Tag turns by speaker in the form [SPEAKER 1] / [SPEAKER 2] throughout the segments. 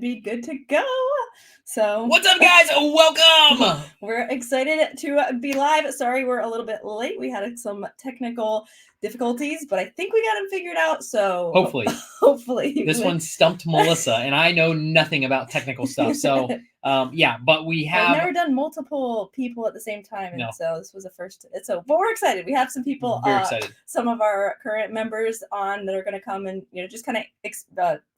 [SPEAKER 1] be good to go. So
[SPEAKER 2] what's up, guys? Welcome.
[SPEAKER 1] We're excited to be live. Sorry, we're a little bit late. We had some technical difficulties, but I think we got them figured out. So hopefully
[SPEAKER 2] this one stumped Melissa, and I know nothing about technical stuff. So yeah, but
[SPEAKER 1] I've never done multiple people at the same time, and so this was the first. But we're excited. We have some people,
[SPEAKER 2] very excited.
[SPEAKER 1] Some of our current members on that are going to come and just kind of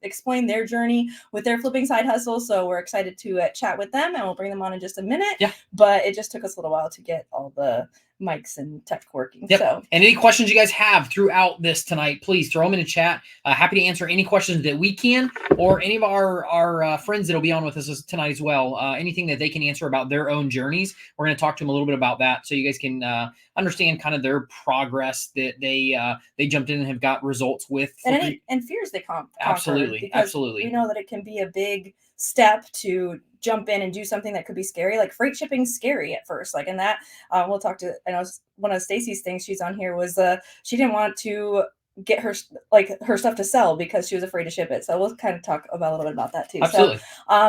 [SPEAKER 1] explain their journey with their flipping side hustle. So we're excited to chat with them, and we'll bring them on in just a minute.
[SPEAKER 2] Yeah.
[SPEAKER 1] But it just took us a little while to get all the mics and tech working.
[SPEAKER 2] Yep.
[SPEAKER 1] So,
[SPEAKER 2] and any questions you guys have throughout this tonight, please throw them in the chat. Happy to answer any questions that we can, or any of our friends that'll be on with us tonight as well. Anything that they can answer about their own journeys, we're going to talk to them a little bit about that, so you guys can understand kind of their progress that they jumped in and have got results with,
[SPEAKER 1] and fears they conquered.
[SPEAKER 2] Absolutely.
[SPEAKER 1] We know that it can be a big step to jump in and do something that could be scary. Like freight shipping's scary at first. Like, and that we'll talk to. I know one of Stacy's things she's on here was she didn't want to get her stuff to sell because she was afraid to ship it. So we'll kind of talk about a little bit about that too.
[SPEAKER 2] Absolutely.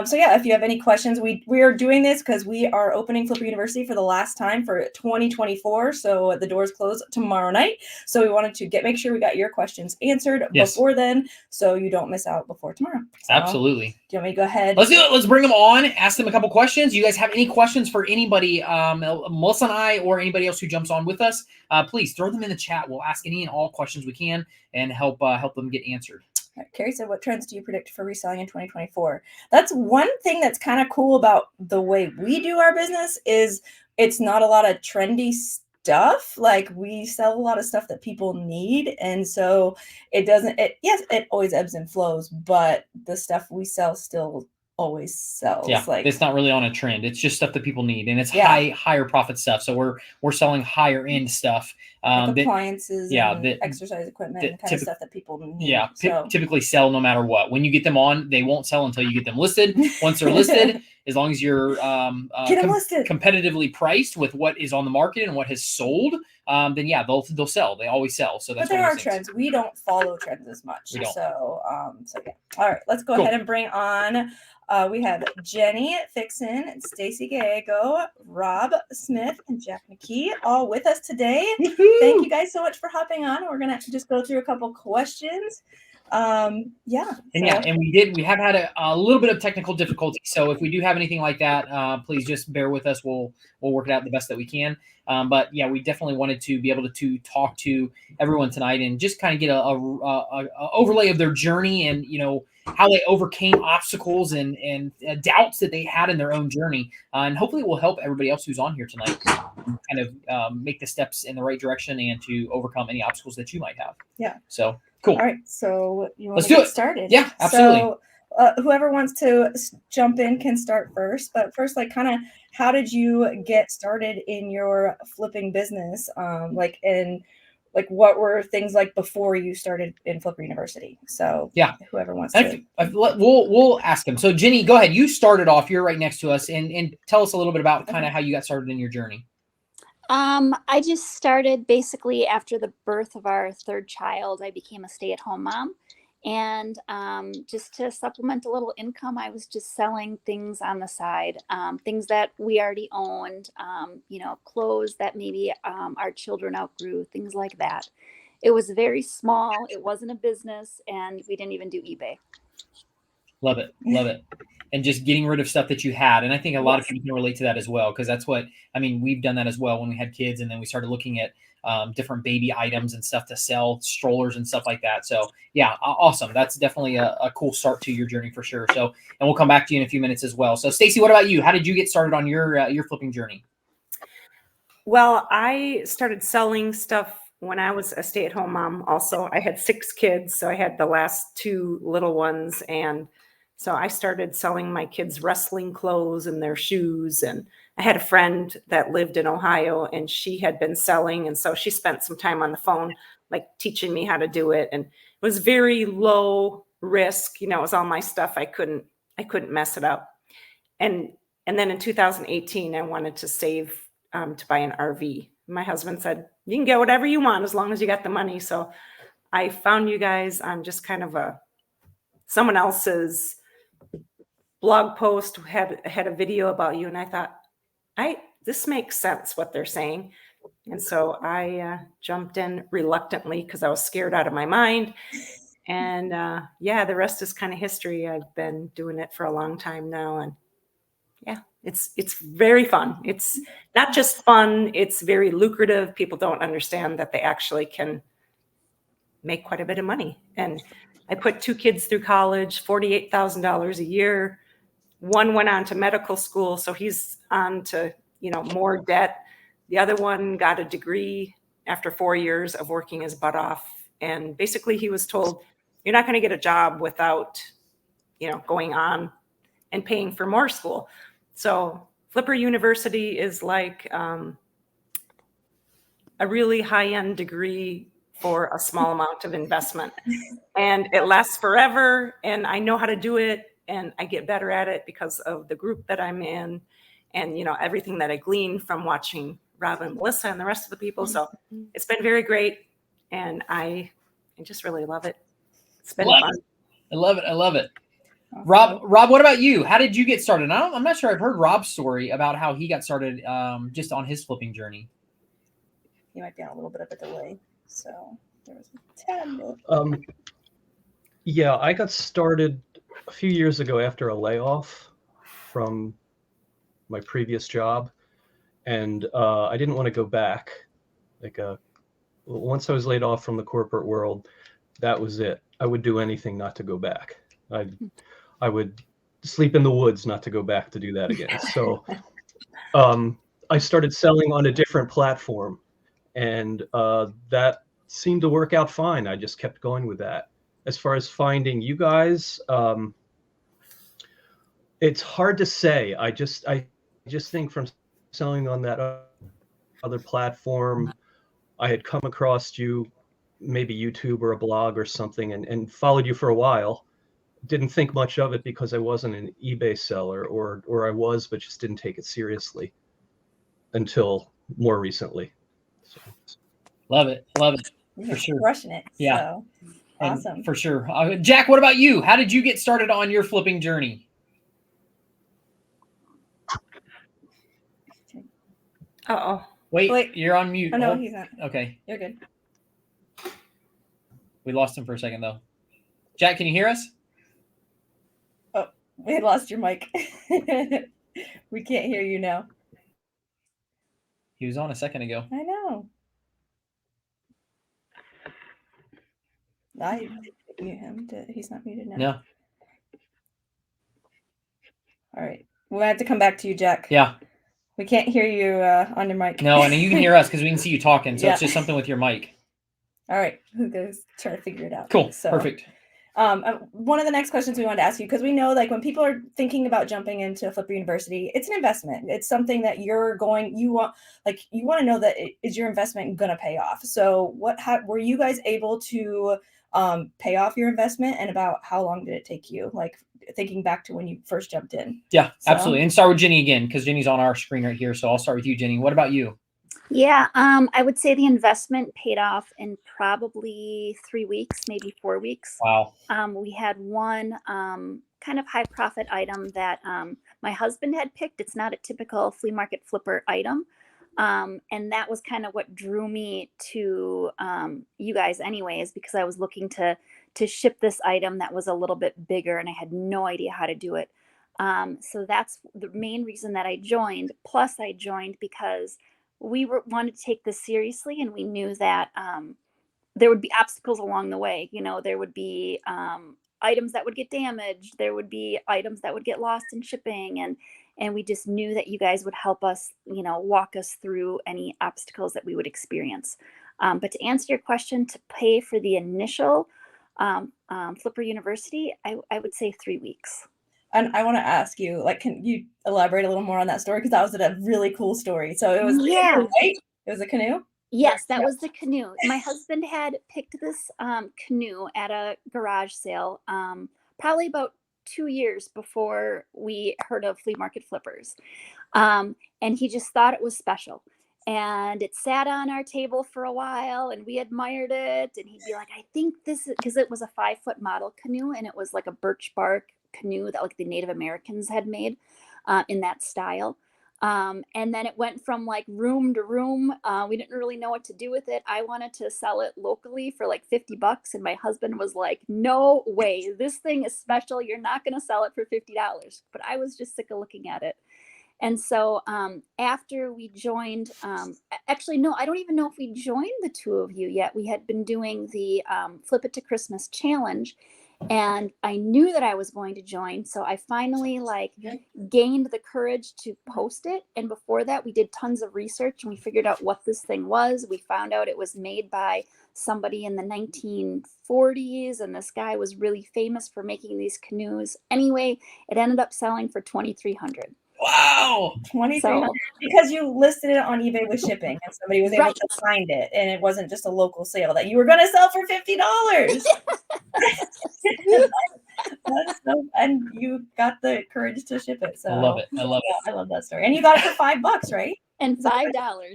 [SPEAKER 1] So yeah, if you have any questions, we are doing this because we are opening Flipper University for the last time for 2024. So the doors close tomorrow night. So we wanted to make sure we got your questions answered before then, so you don't miss out before tomorrow. So,
[SPEAKER 2] absolutely.
[SPEAKER 1] Do you want me to go ahead?
[SPEAKER 2] Let's do it. Let's bring them on. Ask them a couple questions. You guys have any questions for anybody, Melissa and I, or anybody else who jumps on with us? Please throw them in the chat. We'll ask any and all questions we can and help them get answered.
[SPEAKER 1] All right, Carrie said, what trends do you predict for reselling in 2024? That's one thing that's kind of cool about the way we do our business is it's not a lot of trendy stuff. Like we sell a lot of stuff that people need. And so it always ebbs and flows, but the stuff we sell still always sells.
[SPEAKER 2] Yeah,
[SPEAKER 1] like
[SPEAKER 2] it's not really on a trend. It's just stuff that people need, and it's higher profit stuff. So we're selling higher end stuff,
[SPEAKER 1] like appliances, exercise equipment, and kind of stuff that people need.
[SPEAKER 2] Yeah, typically sell no matter what. When you get them on, they won't sell until you get them listed. Once they're listed, as long as you're competitively priced with what is on the market and what has sold, then yeah, they'll sell. They always sell. So that's.
[SPEAKER 1] But there are trends. We don't follow trends as much.
[SPEAKER 2] We don't.
[SPEAKER 1] So yeah. All right, let's go ahead and bring on. We have Jenny Fixon, Stacy Gallego, Rob Smith, and Jack McKee all with us today.
[SPEAKER 2] Woo-hoo!
[SPEAKER 1] Thank you guys so much for hopping on. We're gonna just go through a couple questions. And
[SPEAKER 2] we have had a little bit of technical difficulty. So if we do have anything like that, please just bear with us. We'll work it out the best that we can. But yeah, we definitely wanted to be able to talk to everyone tonight and just kind of get a overlay of their journey and how they overcame obstacles and doubts that they had in their own journey. And hopefully it will help everybody else who's on here tonight kind of make the steps in the right direction and to overcome any obstacles that you might have.
[SPEAKER 1] Yeah.
[SPEAKER 2] So cool.
[SPEAKER 1] All right. So you want
[SPEAKER 2] Let's
[SPEAKER 1] to
[SPEAKER 2] get
[SPEAKER 1] started?
[SPEAKER 2] Yeah, absolutely.
[SPEAKER 1] So whoever wants to jump in can start first. But first, kind of how did you get started in your flipping business? What were things like before you started in Flipper University? So
[SPEAKER 2] yeah,
[SPEAKER 1] whoever wants to.
[SPEAKER 2] We'll ask them. So Jenny, go ahead. You started off. You're right next to us, and tell us a little bit about kind of how you got started in your journey.
[SPEAKER 3] I just started basically after the birth of our third child. I became a stay-at-home mom. And just to supplement a little income, I was just selling things on the side, things that we already owned, clothes that maybe our children outgrew, things like that. It was very small. It wasn't a business, and we didn't even do eBay.
[SPEAKER 2] Love it. Love it. And just getting rid of stuff that you had. And I think a lot of people can relate to that as well, because that's we've done that as well when we had kids, and then we started looking at different baby items and stuff to sell, strollers and stuff like that. So yeah, awesome. That's definitely a cool start to your journey for sure. So, and we'll come back to you in a few minutes as well. So Stacy, what about you? How did you get started on your flipping journey?
[SPEAKER 4] Well, I started selling stuff when I was a stay-at-home mom. Also, I had 6 kids, so I had the last 2 little ones, and so I started selling my kids' wrestling clothes and their shoes. And I had a friend that lived in Ohio, and she had been selling. And so she spent some time on the phone, teaching me how to do it. And it was very low risk. It was all my stuff. I couldn't mess it up. And then in 2018, I wanted to save to buy an RV. My husband said, you can get whatever you want as long as you got the money. So I found you guys on just kind of someone else's blog post had a video about you, and I thought, this makes sense what they're saying. And so I jumped in reluctantly because I was scared out of my mind. And yeah, the rest is kind of history. I've been doing it for a long time now, and yeah, it's very fun. It's not just fun, it's very lucrative. People don't understand that they actually can make quite a bit of money. And I put 2 kids through college, $48,000 a year. One went on to medical school, so he's on to, more debt. The other one got a degree after 4 years of working his butt off. And basically he was told, you're not going to get a job without, going on and paying for more school. So Flipper University is like a really high-end degree for a small amount of investment. And it lasts forever. And I know how to do it. And I get better at it because of the group that I'm in and, everything that I gleaned from watching Rob and Melissa and the rest of the people. So it's been very great. And I just really love it. It's been fun.
[SPEAKER 2] I love it. I love it.
[SPEAKER 1] Awesome.
[SPEAKER 2] Rob, what about you? How did you get started? I'm not sure I've heard Rob's story about how he got started just on his flipping journey.
[SPEAKER 1] He might be on a little bit of a delay. So there was a tad bit.
[SPEAKER 5] Yeah, I got started a few years ago after a layoff from my previous job, and I didn't want to go back. Once I was laid off from the corporate world, that was it. I would do anything not to go back. I would sleep in the woods not to go back to do that again. So I started selling on a different platform, and that seemed to work out fine. I just kept going with that. As far as finding you guys, it's hard to say. I just think from selling on that other platform, I had come across you, maybe YouTube or a blog or something, and followed you for a while. Didn't think much of it because I wasn't an eBay seller, or I was, but just didn't take it seriously until more recently. So.
[SPEAKER 2] Love it. For sure.
[SPEAKER 1] Crushing it.
[SPEAKER 2] Yeah.
[SPEAKER 1] So, awesome.
[SPEAKER 2] For sure. Jack, what about you? How did you get started on your flipping journey?
[SPEAKER 4] Uh-oh.
[SPEAKER 2] Wait, you're on mute.
[SPEAKER 1] Oh, no, he's not.
[SPEAKER 2] Okay.
[SPEAKER 1] You're good.
[SPEAKER 2] We lost him for a second, though. Jack, can you hear us?
[SPEAKER 1] Oh, we had lost your mic. We can't hear you now.
[SPEAKER 2] He was on a second ago.
[SPEAKER 1] I know. I mute him. He's not muted now.
[SPEAKER 2] No.
[SPEAKER 1] All right. We'll have to come back to you, Jack.
[SPEAKER 2] Yeah.
[SPEAKER 1] We can't hear you on your mic.
[SPEAKER 2] No, and you can hear us because we can see you talking. So
[SPEAKER 1] Yeah.
[SPEAKER 2] It's just something with your mic.
[SPEAKER 1] All right. We'll go try to figure it out.
[SPEAKER 2] Cool.
[SPEAKER 1] So,
[SPEAKER 2] Perfect.
[SPEAKER 1] One of the next questions we wanted to ask you, because we know like when people are thinking about jumping into Flipper University, it's an investment. It's something that you want to know that is your investment going to pay off. So were you guys able to pay off your investment, and about how long did it take you? Like thinking back to when you first jumped in.
[SPEAKER 2] Yeah, absolutely. And start with Jenny again, because Jenny's on our screen right here. So I'll start with you, Jenny. What about you?
[SPEAKER 3] Yeah, I would say the investment paid off in probably 3 weeks, maybe 4 weeks.
[SPEAKER 2] Wow.
[SPEAKER 3] We had one kind of high profit item that my husband had picked. It's not a typical flea market flipper item. And that was kind of what drew me to you guys anyways, because I was looking to ship this item that was a little bit bigger and I had no idea how to do it. So that's the main reason that I joined. Plus I joined because we wanted to take this seriously, and we knew that there would be obstacles along the way. You know, there would be items that would get damaged. There would be items that would get lost in shipping, and we just knew that you guys would help us, walk us through any obstacles that we would experience. But to answer your question, to pay for the initial Flipper University, I would say 3 weeks.
[SPEAKER 1] And I want to ask you, can you elaborate a little more on that story? Because that was a really cool story. So it was
[SPEAKER 3] Yeah.
[SPEAKER 1] right? It was a canoe?
[SPEAKER 3] Yes, that was the canoe. My husband had picked this canoe at a garage sale probably about 2 years before we heard of flea market flippers. And he just thought it was special. And it sat on our table for a while and we admired it. And he'd be like, I think this is, because it was a 5-foot model canoe and it was like a birch bark canoe that like the Native Americans had made in that style. And then it went from like room to room. We didn't really know what to do with it. I wanted to sell it locally for like $50. And my husband was like, no way, this thing is special. You're not going to sell it for $50. But I was just sick of looking at it. And so after we joined, actually, no, I don't even know if we joined the two of you yet. We had been doing the Flip It to Christmas challenge. And I knew that I was going to join. So I finally like gained the courage to post it. And before that, we did tons of research and we figured out what this thing was. We found out it was made by somebody in the 1940s. And this guy was really famous for making these canoes. Anyway, it ended up selling for $2,300.
[SPEAKER 2] Wow.
[SPEAKER 1] 2,300 because you listed it on eBay with shipping and somebody was able to find it and it wasn't just a local sale that you were going to sell for $50. And you got the courage to ship it. So
[SPEAKER 2] I love it. I love it.
[SPEAKER 1] I love that story. And you got it for $5, right?
[SPEAKER 3] And $5,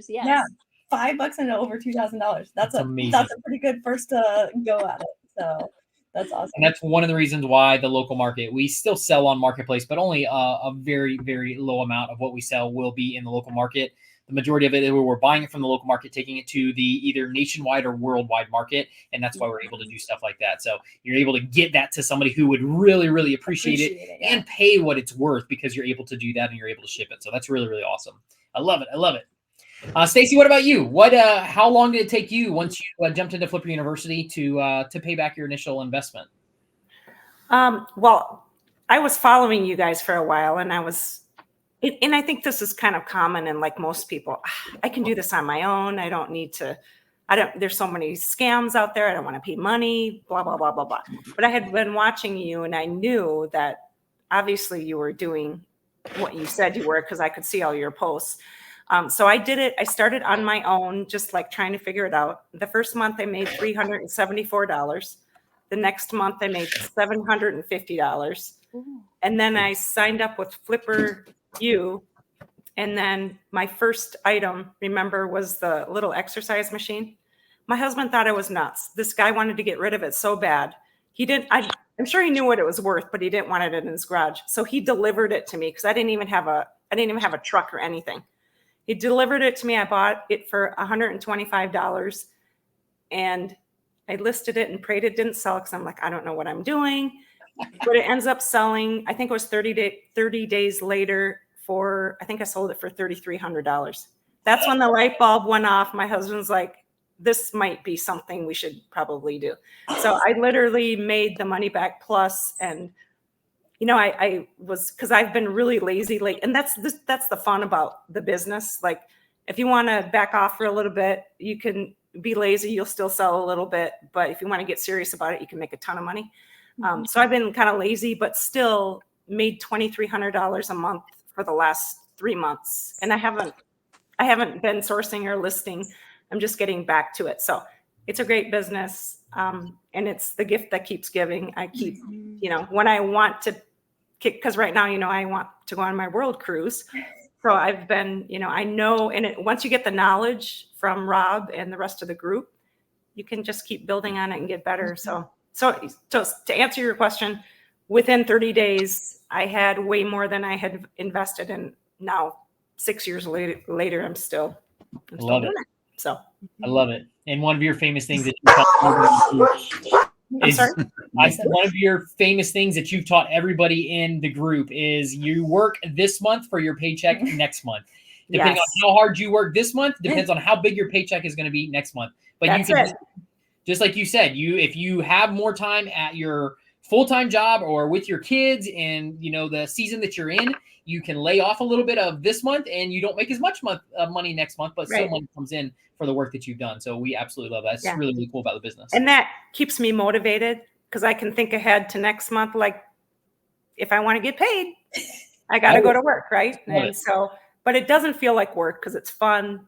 [SPEAKER 3] yes.
[SPEAKER 1] Yeah. $5 and over $2,000. That's
[SPEAKER 2] amazing.
[SPEAKER 1] That's a pretty good first go at it. So that's awesome.
[SPEAKER 2] And that's one of the reasons why the local market, we still sell on Marketplace, but only a very, very low amount of what we sell will be in the local market. The majority of it, we're buying it from the local market, taking it to the either nationwide or worldwide market. And that's why we're able to do stuff like that. So you're able to get that to somebody who would really, really appreciate it and pay what it's worth because you're able to do that and you're able to ship it. So that's really, really awesome. I love it. I love it. Stacy, what about you? How long did it take you once you jumped into Flipper University to pay back your initial investment?
[SPEAKER 4] Well, I was following you guys for a while, and I think this is kind of common in like most people. I can do this on my own. I don't need to. There's so many scams out there. I don't want to pay money. Blah blah blah blah blah. But I had been watching you, and I knew that obviously you were doing what you said you were because I could see all your posts. So I did it. I started on my own, just like trying to figure it out. The first month I made $374. The next month I made $750. And then I signed up with Flipper U. And then my first item, remember, was the little exercise machine. My husband thought I was nuts. This guy wanted to get rid of it so bad. I'm sure he knew what it was worth, but he didn't want it in his garage. So he delivered it to me because I didn't even have a truck or anything. He delivered it to me. I bought it for $125 and I listed it and prayed it didn't sell because I'm like, I don't know what I'm doing. But it ends up selling, I think it was 30 days later I think I sold it for $3,300. That's when the light bulb went off. My husband's like, this might be something we should probably do. So I literally made the money back plus, and I was, because I've been really lazy late, and that's the fun about the business. Like, if you want to back off for a little bit, you can be lazy. You'll still sell a little bit, but if you want to get serious about it, you can make a ton of money. So I've been kind of lazy, but still made $2,300 a month for the last 3 months, and I haven't been sourcing or listing. I'm just getting back to it. So it's a great business, and it's the gift that keeps giving. I keep, when I want to. Because right now, I want to go on my world cruise. So I've been, I know, and once you get the knowledge from Rob and the rest of the group, you can just keep building on it and get better. So to answer your question, within 30 days, I had way more than I had invested in. Now, 6 years later, I'm still
[SPEAKER 2] love it.
[SPEAKER 4] So
[SPEAKER 2] I love it. And one of your famous things that you one of your famous things that you've taught everybody in the group is you work this month for your paycheck next month. Depending on how hard you work this month, depends on how big your paycheck is going to be next month. But just like you said, if you have more time at your full-time job or with your kids and the season that you're in, you can lay off a little bit of this month and you don't make as much money next month, but still money comes in for the work that you've done. So we absolutely love that. It's really, really cool about the business.
[SPEAKER 4] And that keeps me motivated because I can think ahead to next month. Like, if I want to get paid, I got to go to work, right? But it doesn't feel like work because it's fun.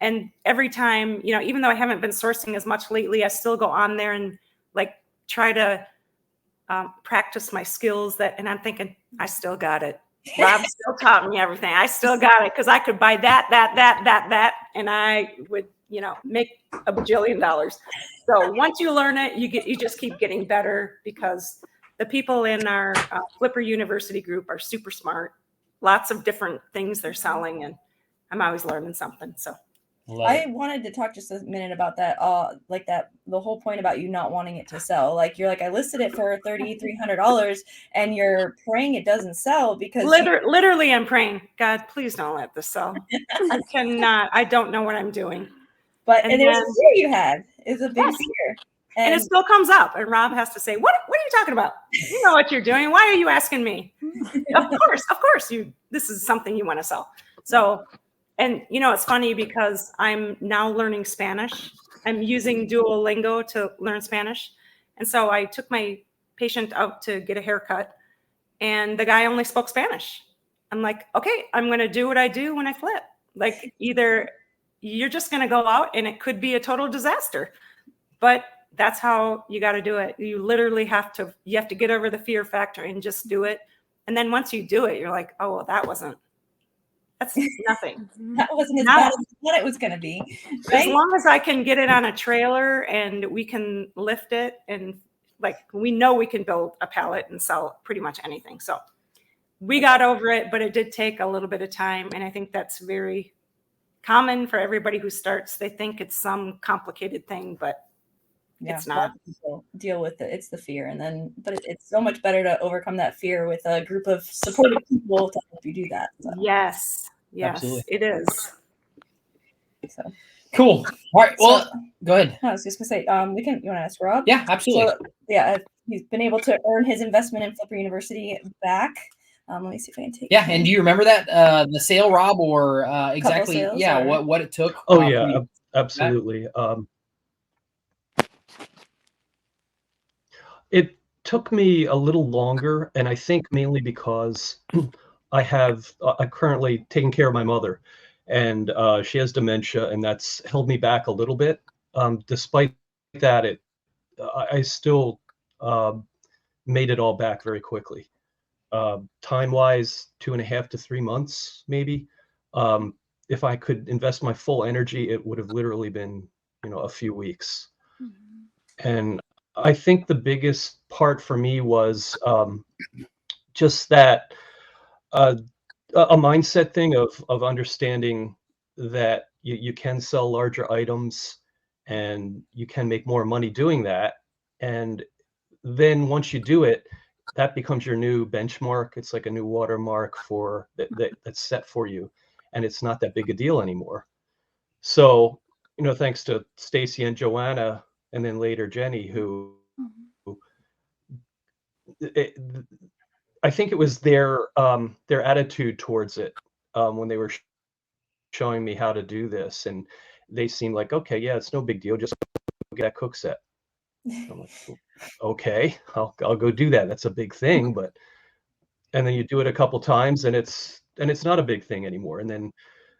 [SPEAKER 4] And every time, even though I haven't been sourcing as much lately, I still go on there and like try to practice my skills and I'm thinking, I still got it. Rob still taught me everything. I still got it because I could buy that, and I would, make $1 bajillion. So once you learn it, you just keep getting better because the people in our Flipper University group are super smart. Lots of different things they're selling, and I'm always learning something. So
[SPEAKER 1] I wanted to talk just a minute about that. Like that, the whole point about you not wanting it to sell. Like you're like, I listed it for $3,300, and you're praying it doesn't sell because
[SPEAKER 4] literally, I'm praying, God, please don't let this sell. I cannot. I don't know what I'm doing.
[SPEAKER 1] But and there's a fear you had. It's a big fear.
[SPEAKER 4] And it still comes up. And Rob has to say, what are you talking about? You know what you're doing. Why are you asking me? Of course, this is something you want to sell. So, and it's funny because I'm now learning Spanish. I'm using Duolingo to learn Spanish. And so I took my patient out to get a haircut, and the guy only spoke Spanish. I'm like, okay, I'm going to do what I do when I flip. Like either you're just going to go out and it could be a total disaster, but that's how you got to do it. You literally have to get over the fear factor and just do it. And then once you do it, you're like, oh, well, that's nothing.
[SPEAKER 1] That wasn't as bad as I thought it was going to be. Right?
[SPEAKER 4] As long as I can get it on a trailer and we can lift it, and like we know we can build a pallet and sell pretty much anything. So we got over it, but it did take a little bit of time. And I think that's very common for everybody who starts. They think it's some complicated thing, but it's not.
[SPEAKER 1] Deal with it. It's the fear. But it's so much better to overcome that fear with a group of supportive people to help you do that. So.
[SPEAKER 4] Yes,
[SPEAKER 2] Absolutely.
[SPEAKER 4] It is.
[SPEAKER 1] So
[SPEAKER 2] cool. All right. Well, go ahead.
[SPEAKER 1] I was just gonna say, you want to ask Rob?
[SPEAKER 2] Yeah, absolutely.
[SPEAKER 1] So, he's been able to earn his investment in Flipper University back. Let me see if I can take.
[SPEAKER 2] Yeah, and do you remember that the sale, Rob, or exactly?
[SPEAKER 1] Sales,
[SPEAKER 2] yeah,
[SPEAKER 1] or...
[SPEAKER 2] what it took?
[SPEAKER 5] Oh yeah, absolutely. It took me a little longer, and I think mainly because I'm currently taking care of my mother, and she has dementia, and that's held me back a little bit. Despite that, I still made it all back very quickly. Time-wise, 2.5 to 3 months, maybe. If I could invest my full energy, it would have literally been, a few weeks. Mm-hmm. And I think the biggest part for me was just that a mindset thing of understanding that you can sell larger items and you can make more money doing that. And then once you do it, that becomes your new benchmark. It's like a new watermark that's set for you, and it's not that big a deal anymore. So, thanks to Stacy and Joanna, and then later Jenny, I think it was their attitude towards it when they were showing me how to do this, and they seemed like, okay, yeah, it's no big deal, just get that cook set. I'm like, okay, I'll go do that. That's a big thing, and then you do it a couple times, and it's not a big thing anymore, and then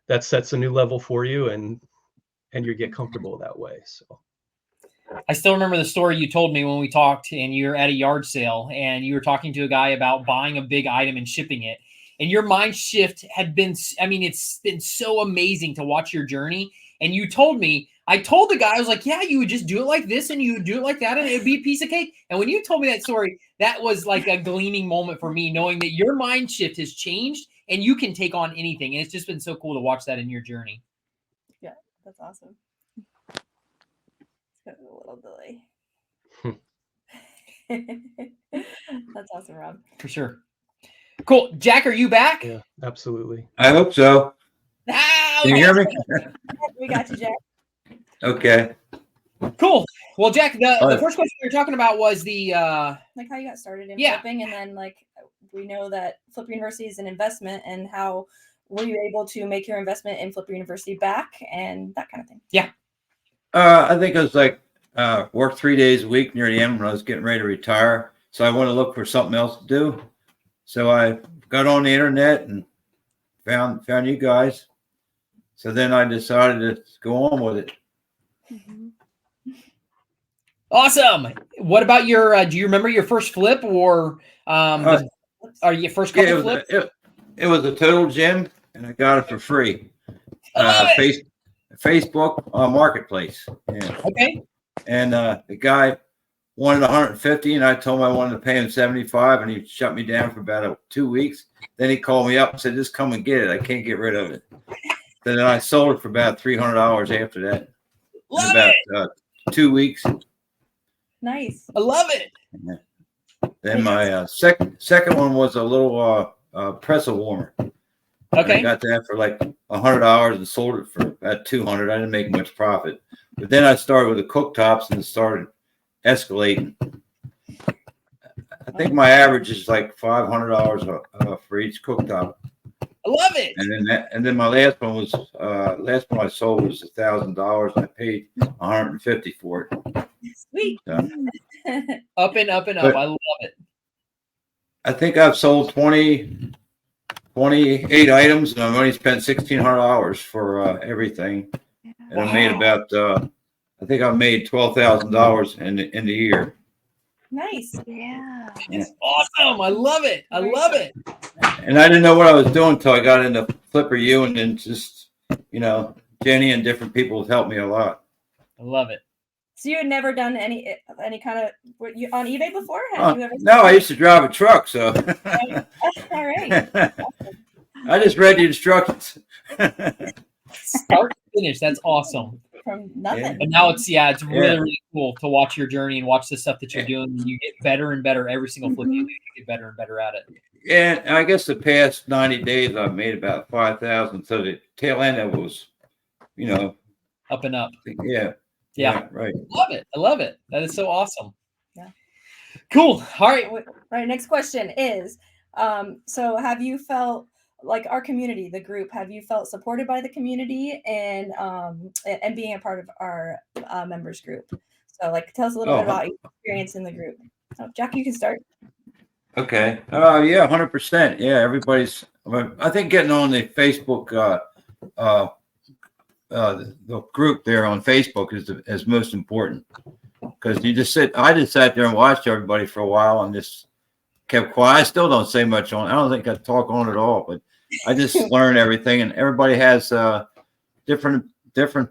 [SPEAKER 5] that sets a new level for you, and you get comfortable that way. So
[SPEAKER 2] I still remember the story you told me when we talked, and you were at a yard sale, and you were talking to a guy about buying a big item and shipping it, and your mind shift had been, it's been so amazing to watch your journey. And you told me, I told the guy, I was like, yeah, you would just do it like this and you would do it like that and it would be a piece of cake. And when you told me that story, that was like a gleaming moment for me, knowing that your mind shift has changed and you can take on anything. And it's just been so cool to watch that in your journey.
[SPEAKER 1] Yeah, that's awesome. It's got a little delay. That's awesome, Rob.
[SPEAKER 2] For sure. Cool. Jack, are you back?
[SPEAKER 5] Yeah, absolutely.
[SPEAKER 6] I hope so. Can you hear me?
[SPEAKER 1] We got you, Jack.
[SPEAKER 6] Okay.
[SPEAKER 2] Cool. Well, Jack, the first question we were talking about was the
[SPEAKER 1] like how you got started in flipping, and then like we know that Flipper University is an investment, and how were you able to make your investment in Flipper University back and that kind of thing?
[SPEAKER 2] Yeah.
[SPEAKER 6] I think I was like worked 3 days a week near the end when I was getting ready to retire. So I wanted to look for something else to do. So I got on the internet and found you guys. So then I decided to go on with it.
[SPEAKER 3] Mm-hmm.
[SPEAKER 2] Awesome. What about your, do you remember your first flip or your first couple flips?
[SPEAKER 6] It was a total gem and I got it for free. Facebook Marketplace. Yeah.
[SPEAKER 2] Okay.
[SPEAKER 6] And the guy wanted 150, and I told him I wanted to pay him 75, and he shut me down for about 2 weeks. Then he called me up and said, "Just come and get it. I can't get rid of it." Then I sold it for about $300 after that.
[SPEAKER 2] Love
[SPEAKER 6] in about
[SPEAKER 2] it.
[SPEAKER 6] 2 weeks.
[SPEAKER 1] Nice.
[SPEAKER 2] I love it.
[SPEAKER 6] Then my second one was a little pretzel warmer.
[SPEAKER 2] Okay.
[SPEAKER 6] I got that for like $100 and sold it for about 200. I didn't make much profit, but then I started with the cooktops and it started escalating. I think my average is like $500 for each cooktop.
[SPEAKER 2] I love it.
[SPEAKER 6] And then my last one was last one I sold was $1,000. I paid $150 for it.
[SPEAKER 1] Sweet.
[SPEAKER 6] So,
[SPEAKER 2] Up and up and up.
[SPEAKER 6] But-
[SPEAKER 2] I love it.
[SPEAKER 6] I think I've sold 28 items, and I've only spent $1,600 for everything. And I made about I think I made $12,000 in the year.
[SPEAKER 1] Nice.
[SPEAKER 3] Yeah.
[SPEAKER 2] It's awesome. I love it. I love it.
[SPEAKER 6] And I didn't know what I was doing until I got into Flipper U, and then just Jenny and different people have helped me a lot.
[SPEAKER 2] I love it.
[SPEAKER 1] So you had never done any kind of were you on eBay before? Had you ever
[SPEAKER 6] No, I used to drive a truck, so
[SPEAKER 1] all right.
[SPEAKER 6] I just read the instructions.
[SPEAKER 2] Start to finish. That's awesome.
[SPEAKER 1] From nothing.
[SPEAKER 6] Yeah.
[SPEAKER 2] And now it's really, really cool to watch your journey and watch the stuff that you're doing. And you get better and better every single flip you do. You get better and better at it.
[SPEAKER 6] And I guess the past 90 days I've made about 5,000. So the tail end of it was,
[SPEAKER 2] Up and up.
[SPEAKER 6] Yeah, right.
[SPEAKER 2] Love it. I love it. That is so awesome.
[SPEAKER 1] Yeah.
[SPEAKER 2] Cool. All right.
[SPEAKER 1] All right. Next question is, so have you felt like our community, the group, have you felt supported by the community and being a part of our members group? So like, tell us a little bit about your experience in the group. So Jack, you can start.
[SPEAKER 6] Okay. Yeah, 100%. Yeah, everybody's. I think getting on the Facebook, the group there on Facebook is most important, because I just sat there and watched everybody for a while and just kept quiet. I still don't say much on. I don't think I talk on at all, but I just learn everything. And everybody has different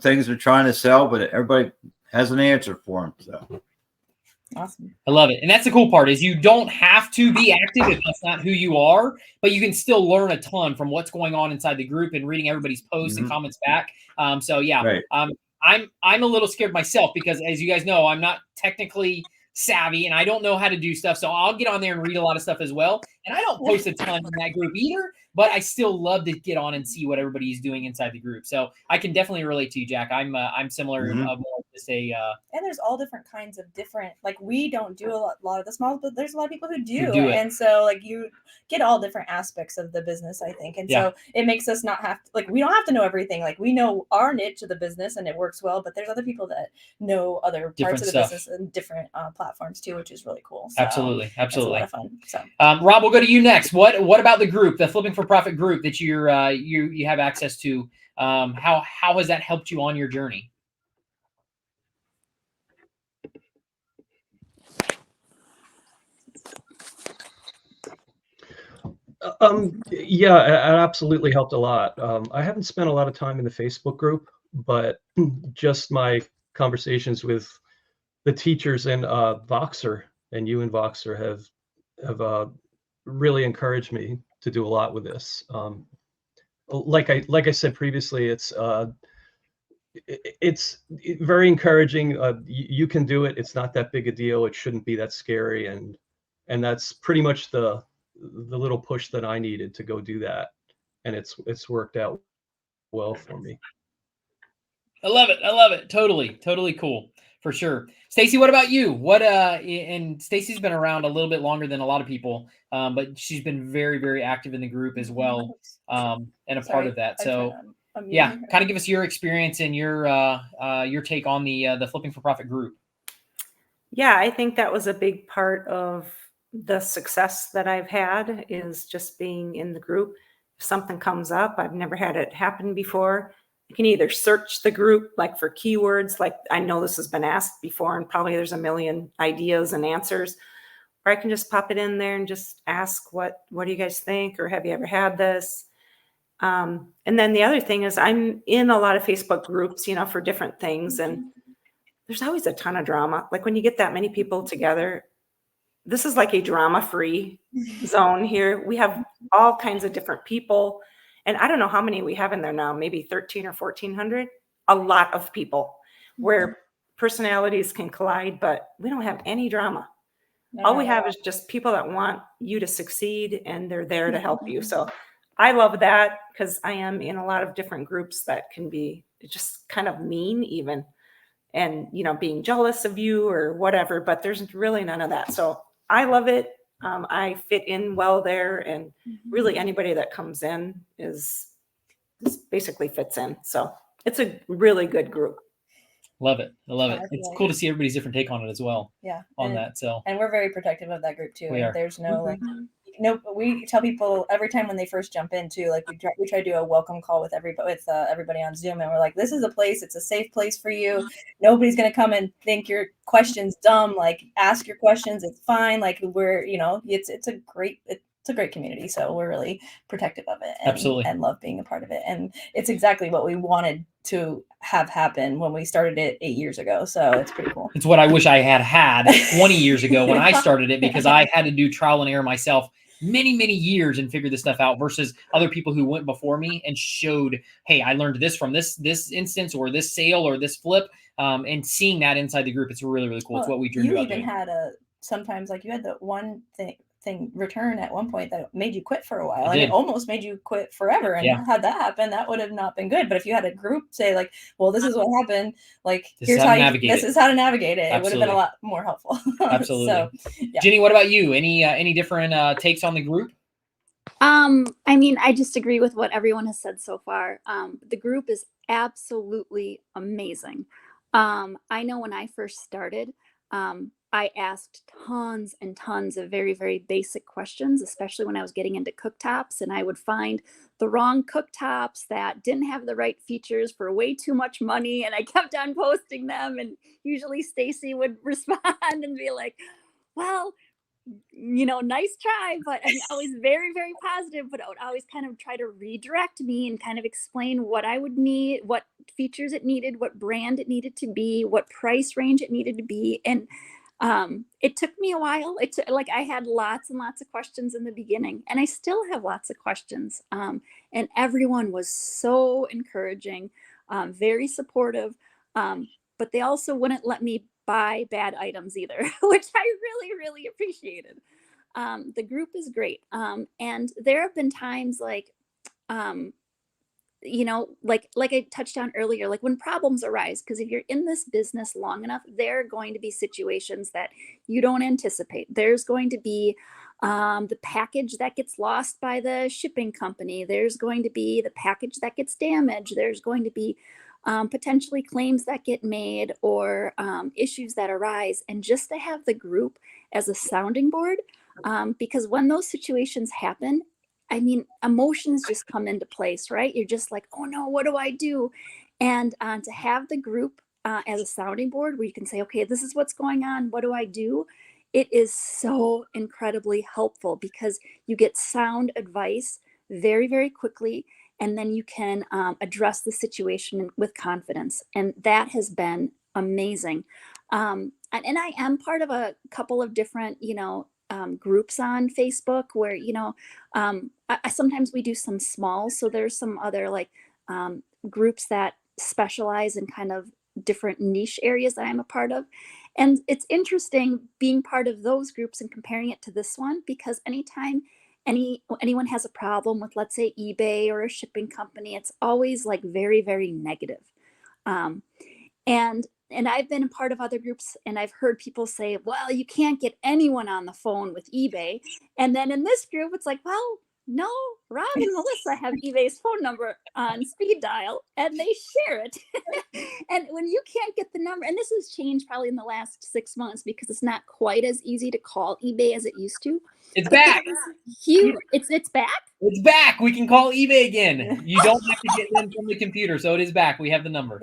[SPEAKER 6] things they're trying to sell, but everybody has an answer for them. So.
[SPEAKER 1] Awesome.
[SPEAKER 2] I love it. And that's the cool part is you don't have to be active if that's not who you are, but you can still learn a ton from what's going on inside the group and reading everybody's posts and comments back. So yeah,
[SPEAKER 6] right.
[SPEAKER 2] I'm a little scared myself because, as you guys know, I'm not technically savvy and I don't know how to do stuff. So I'll get on there and read a lot of stuff as well. And I don't post a ton in that group either, but I still love to get on and see what everybody's doing inside the group. So I can definitely relate to you, Jack. I'm similar. More just a
[SPEAKER 1] and there's all different kinds of different, like we don't do a lot of the smalls, but there's a lot of people who do and so like you get all different aspects of the business, I think. And so it makes us not have to, like, we don't have to know everything. Like we know our niche of the business and it works well, but there's other people that know other parts of the business and different platforms too, which is really cool. So
[SPEAKER 2] absolutely.
[SPEAKER 1] It's a lot of fun. So
[SPEAKER 2] Rob, we'll go to you next. What about the group, the Flipping for Profit group that you have access to? How has that helped you on your journey?
[SPEAKER 5] Yeah, it absolutely helped a lot. I haven't spent a lot of time in the Facebook group, but just my conversations with the teachers in Voxer and you and Voxer have really encouraged me to do a lot with this. Like I said previously, it's very encouraging. You can do it. It's not that big a deal. It shouldn't be that scary, and that's pretty much the little push that I needed to go do that, and it's worked out well for me.
[SPEAKER 2] I love it. Totally cool, for sure. Stacy, what about you? And Stacy's been around a little bit longer than a lot of people, but she's been very, very active in the group as well, and a part of that. So yeah, kind of give us your experience and your take on the Flipping for Profit group.
[SPEAKER 4] Yeah, I think that was a big part of the success that I've had, is just being in the group. If something comes up, I've never had it happen before. You can either search the group like for keywords, like I know this has been asked before and probably there's a million ideas and answers, or I can just pop it in there and just ask what do you guys think, or have you ever had this? And then the other thing is I'm in a lot of Facebook groups, for different things, and there's always a ton of drama. Like when you get that many people together, this is like a drama-free zone here. We have all kinds of different people. And I don't know how many we have in there now, maybe 13 or 1400, a lot of people where personalities can collide, but we don't have any drama. All we have is just people that want you to succeed and they're there to help you. So I love that because I am in a lot of different groups that can be just kind of mean even, and, you know, being jealous of you or whatever, but there's really none of that. So I love it. I fit in well there, and really anybody that comes in is basically fits in. So it's a really good group.
[SPEAKER 2] Love it. I love it.
[SPEAKER 1] I
[SPEAKER 2] It's
[SPEAKER 1] feel
[SPEAKER 2] cool to see everybody's different take on it as well.
[SPEAKER 1] Yeah.
[SPEAKER 2] On
[SPEAKER 1] and,
[SPEAKER 2] that. So
[SPEAKER 1] and we're very protective of that group too.
[SPEAKER 2] We
[SPEAKER 1] And
[SPEAKER 2] are.
[SPEAKER 1] there's no like
[SPEAKER 3] Mhm.
[SPEAKER 1] no, we tell people every time when they first jump in too, like we try to do a welcome call with everybody on Zoom, and we're like, this is a place, it's a safe place for you. Nobody's gonna come and think your question's dumb. Like, ask your questions, it's fine. Like, we're, you know, it's a great community, so we're really protective of it,
[SPEAKER 2] Absolutely.
[SPEAKER 1] and love being a part of it. And it's exactly what we wanted to have happen when we started it 8 years ago. So it's pretty cool.
[SPEAKER 2] It's what I wish I had 20 years ago when I started it, because I had to do trial and error myself many years and figure this stuff out, versus other people who went before me and showed, hey, I learned this from this instance or this sale or this flip, and seeing that inside the group, it's really cool. It's what we dreamed
[SPEAKER 1] You
[SPEAKER 2] about
[SPEAKER 1] even
[SPEAKER 2] doing.
[SPEAKER 1] had sometimes like you had the one thing return at one point that made you quit for a while,
[SPEAKER 2] I
[SPEAKER 1] and
[SPEAKER 2] did.
[SPEAKER 1] it almost made you quit forever. And
[SPEAKER 2] Yeah.
[SPEAKER 1] had that happen, that would have not been good. But if you had a group say like, well, this is what happened, like
[SPEAKER 2] This
[SPEAKER 1] here's
[SPEAKER 2] is how
[SPEAKER 1] how
[SPEAKER 2] to
[SPEAKER 1] you
[SPEAKER 2] navigate
[SPEAKER 1] this
[SPEAKER 2] it.
[SPEAKER 1] is how to navigate it, it would have been
[SPEAKER 2] Absolutely.
[SPEAKER 1] a lot more helpful.
[SPEAKER 2] Absolutely.
[SPEAKER 1] So yeah.
[SPEAKER 2] Jenny, what about you? Any different takes on the group?
[SPEAKER 3] I mean, I just agree with what everyone has said so far. The group is absolutely amazing. I know when I first started, I asked tons and tons of very basic questions, especially when I was getting into cooktops, and I would find the wrong cooktops that didn't have the right features for way too much money, and I kept on posting them, and usually Stacy would respond and be like, well, you know, nice try, but I mean, always very positive, but I would always kind of try to redirect me and kind of explain what I would need, what features it needed, what brand it needed to be, what price range it needed to be. And it took me a while. It took, like, I had lots and lots of questions in the beginning, and I still have lots of questions. And everyone was so encouraging, very supportive. But they also wouldn't let me buy bad items either, which I really appreciated. The group is great. And there have been times like, you know, like I touched on earlier, like when problems arise, because if you're in this business long enough, there are going to be situations that you don't anticipate. There's going to be the package that gets lost by the shipping company. There's going to be the package that gets damaged. There's going to be potentially claims that get made, or issues that arise. And just to have the group as a sounding board, because when those situations happen, I mean, emotions just come into place, right? You're just like, oh no, what do I do? And to have the group as a sounding board where you can say, okay, this is what's going on. What do I do? It is so incredibly helpful, because you get sound advice very quickly, and then you can address the situation with confidence. And that has been amazing. And I am part of a couple of different, you know, groups on Facebook where, you know, sometimes we do some small. So there's some other like groups that specialize in kind of different niche areas that I'm a part of. And it's interesting being part of those groups and comparing it to this one, because anytime anyone has a problem with, let's say, eBay or a shipping company, it's always like very negative. And I've been a part of other groups, and I've heard people say, well, you can't get anyone on the phone with eBay. And then in this group, it's like, well, no, Rob and Melissa have eBay's phone number on speed dial, and they share it. And when you can't get the number, and this has changed probably in the last 6 months, because it's not quite as easy to call eBay as it used to.
[SPEAKER 2] It's back.
[SPEAKER 3] Huge. It's back.
[SPEAKER 2] It's back. We can call eBay again. You don't have to get them from the computer, so it is back. We have the number.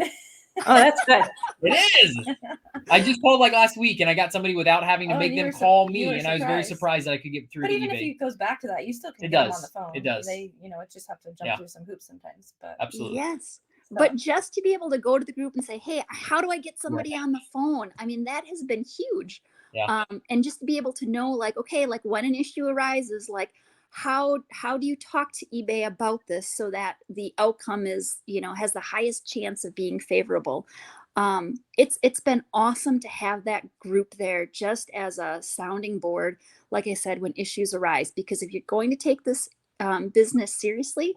[SPEAKER 4] Oh, that's good.
[SPEAKER 2] It is. I just called like last week, and I got somebody without having to make them call me, and I was very surprised that I could get through
[SPEAKER 1] but
[SPEAKER 2] to
[SPEAKER 1] even
[SPEAKER 2] eBay.
[SPEAKER 1] if it goes back to that, you still can
[SPEAKER 2] It
[SPEAKER 1] get
[SPEAKER 2] does.
[SPEAKER 1] them on the phone.
[SPEAKER 2] It does.
[SPEAKER 1] They, you know, it just have to jump through some hoops sometimes. But
[SPEAKER 2] Absolutely.
[SPEAKER 3] Yes. But just to be able to go to the group and say, hey, how do I get somebody on the phone? I mean, that has been huge.
[SPEAKER 2] Yeah.
[SPEAKER 3] And just to be able to know, like, okay, like when an issue arises, like how do you talk to eBay about this so that the outcome is, has the highest chance of being favorable. It's been awesome to have that group there just as a sounding board, like I said, when issues arise, because if you're going to take this business seriously,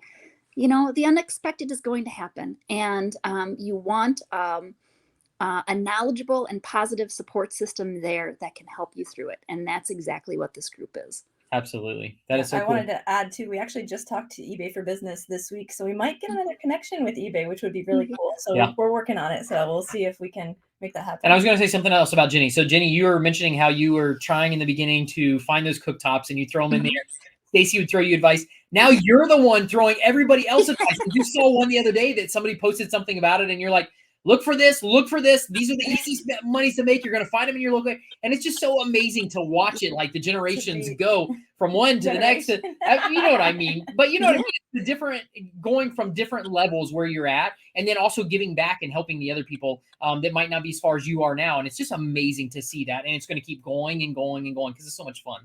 [SPEAKER 3] the unexpected is going to happen, and you want a knowledgeable and positive support system there that can help you through it. And that's exactly what this group is.
[SPEAKER 2] Absolutely. That is so cool.
[SPEAKER 1] I wanted to add too, we actually just talked to eBay for Business this week, so we might get another connection with eBay, which would be really cool. So we're working on it. So we'll see if we can make that happen.
[SPEAKER 2] And I was going to say something else about Jenny. So Jenny, you were mentioning how you were trying in the beginning to find those cooktops and you throw them in there. Stacy would throw you advice. Now you're the one throwing everybody else advice. You saw one the other day that somebody posted something about it and you're like, look for this, look for this. These are the easiest monies to make. You're going to find them in your local. And it's just so amazing to watch it, like the generations go from one to the next. You know what I mean? But you know what I mean? The different, going from different levels where you're at, and then also giving back and helping the other people that might not be as far as you are now. And it's just amazing to see that. And it's going to keep going and going and going because it's so much fun.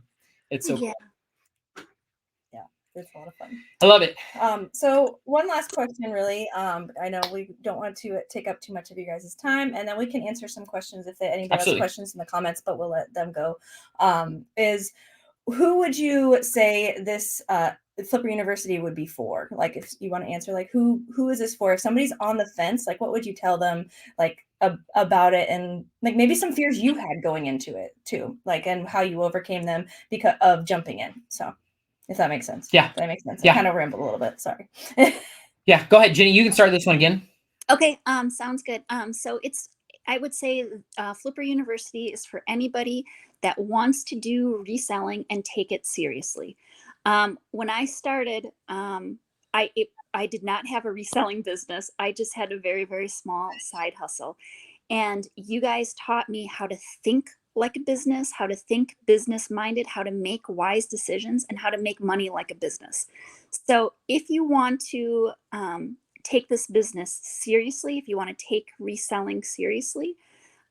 [SPEAKER 2] It's so cool.
[SPEAKER 1] It's a lot of fun.
[SPEAKER 2] I love it.
[SPEAKER 1] So one last question, really. I know we don't want to take up too much of you guys' time, and then we can answer some questions if anybody has questions in the comments, but we'll let them go. Is who would you say this Flipper University would be for? Like, if you want to answer, like, who is this for? If somebody's on the fence, like, what would you tell them, like, about it, and like maybe some fears you had going into it too, like, and how you overcame them because of jumping in. So. If that makes sense.
[SPEAKER 2] Yeah.
[SPEAKER 1] That makes sense.
[SPEAKER 2] Yeah.
[SPEAKER 1] I kind of rambled a little bit. Sorry.
[SPEAKER 2] Yeah. Go ahead, Jenny. You can start this one again.
[SPEAKER 3] Okay. Sounds good. So I would say Flipper University is for anybody that wants to do reselling and take it seriously. When I started, I did not have a reselling business. I just had a very, very small side hustle. And you guys taught me how to think like a business, how to think business minded, how to make wise decisions, and how to make money like a business. So if you want to take this business seriously, if you want to take reselling seriously,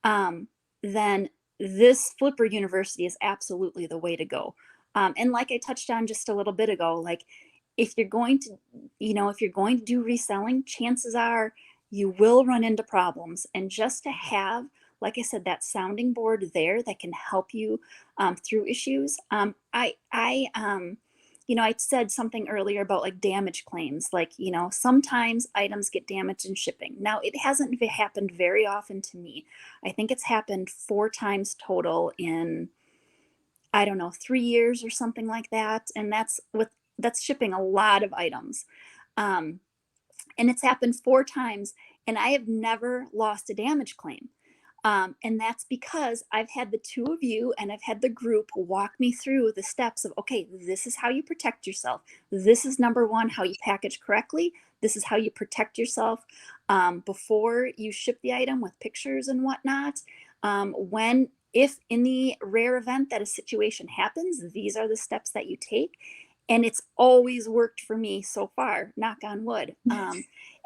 [SPEAKER 3] then this Flipper University is absolutely the way to go. And like I touched on just a little bit ago, like if you're going to do reselling, chances are you will run into problems. And just to have, like I said, that sounding board there that can help you through issues. I said something earlier about like damage claims. Like, sometimes items get damaged in shipping. Now, it hasn't happened very often to me. I think it's happened 4 times total in, 3 years or something like that. And that's shipping a lot of items. And it's happened 4 times, and I have never lost a damage claim. And that's because I've had the 2 of you and I've had the group walk me through the steps of, okay, this is how you protect yourself. This is number 1, how you package correctly. This is how you protect yourself before you ship the item with pictures and whatnot. If in the rare event that a situation happens, these are the steps that you take. And it's always worked for me so far, knock on wood.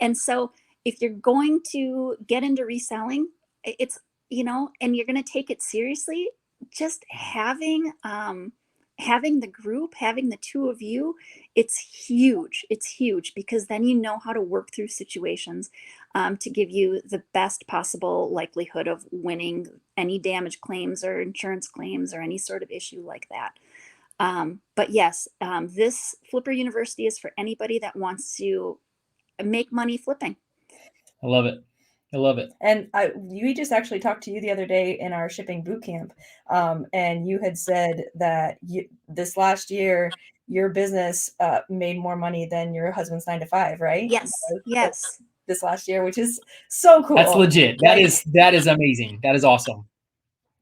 [SPEAKER 3] And so if you're going to get into reselling, it's, and you're going to take it seriously, just having the group, having the 2 of you, it's huge. It's huge because then you know how to work through situations to give you the best possible likelihood of winning any damage claims or insurance claims or any sort of issue like that. But yes, this Flipper University is for anybody that wants to make money flipping.
[SPEAKER 2] I love it. I love it.
[SPEAKER 1] And we just actually talked to you the other day in our shipping boot camp. And you had said that this last year, your business made more money than your husband's 9 to 5, right?
[SPEAKER 3] Yes.
[SPEAKER 1] This last year, which is so cool.
[SPEAKER 2] That's legit. That is amazing. That is awesome.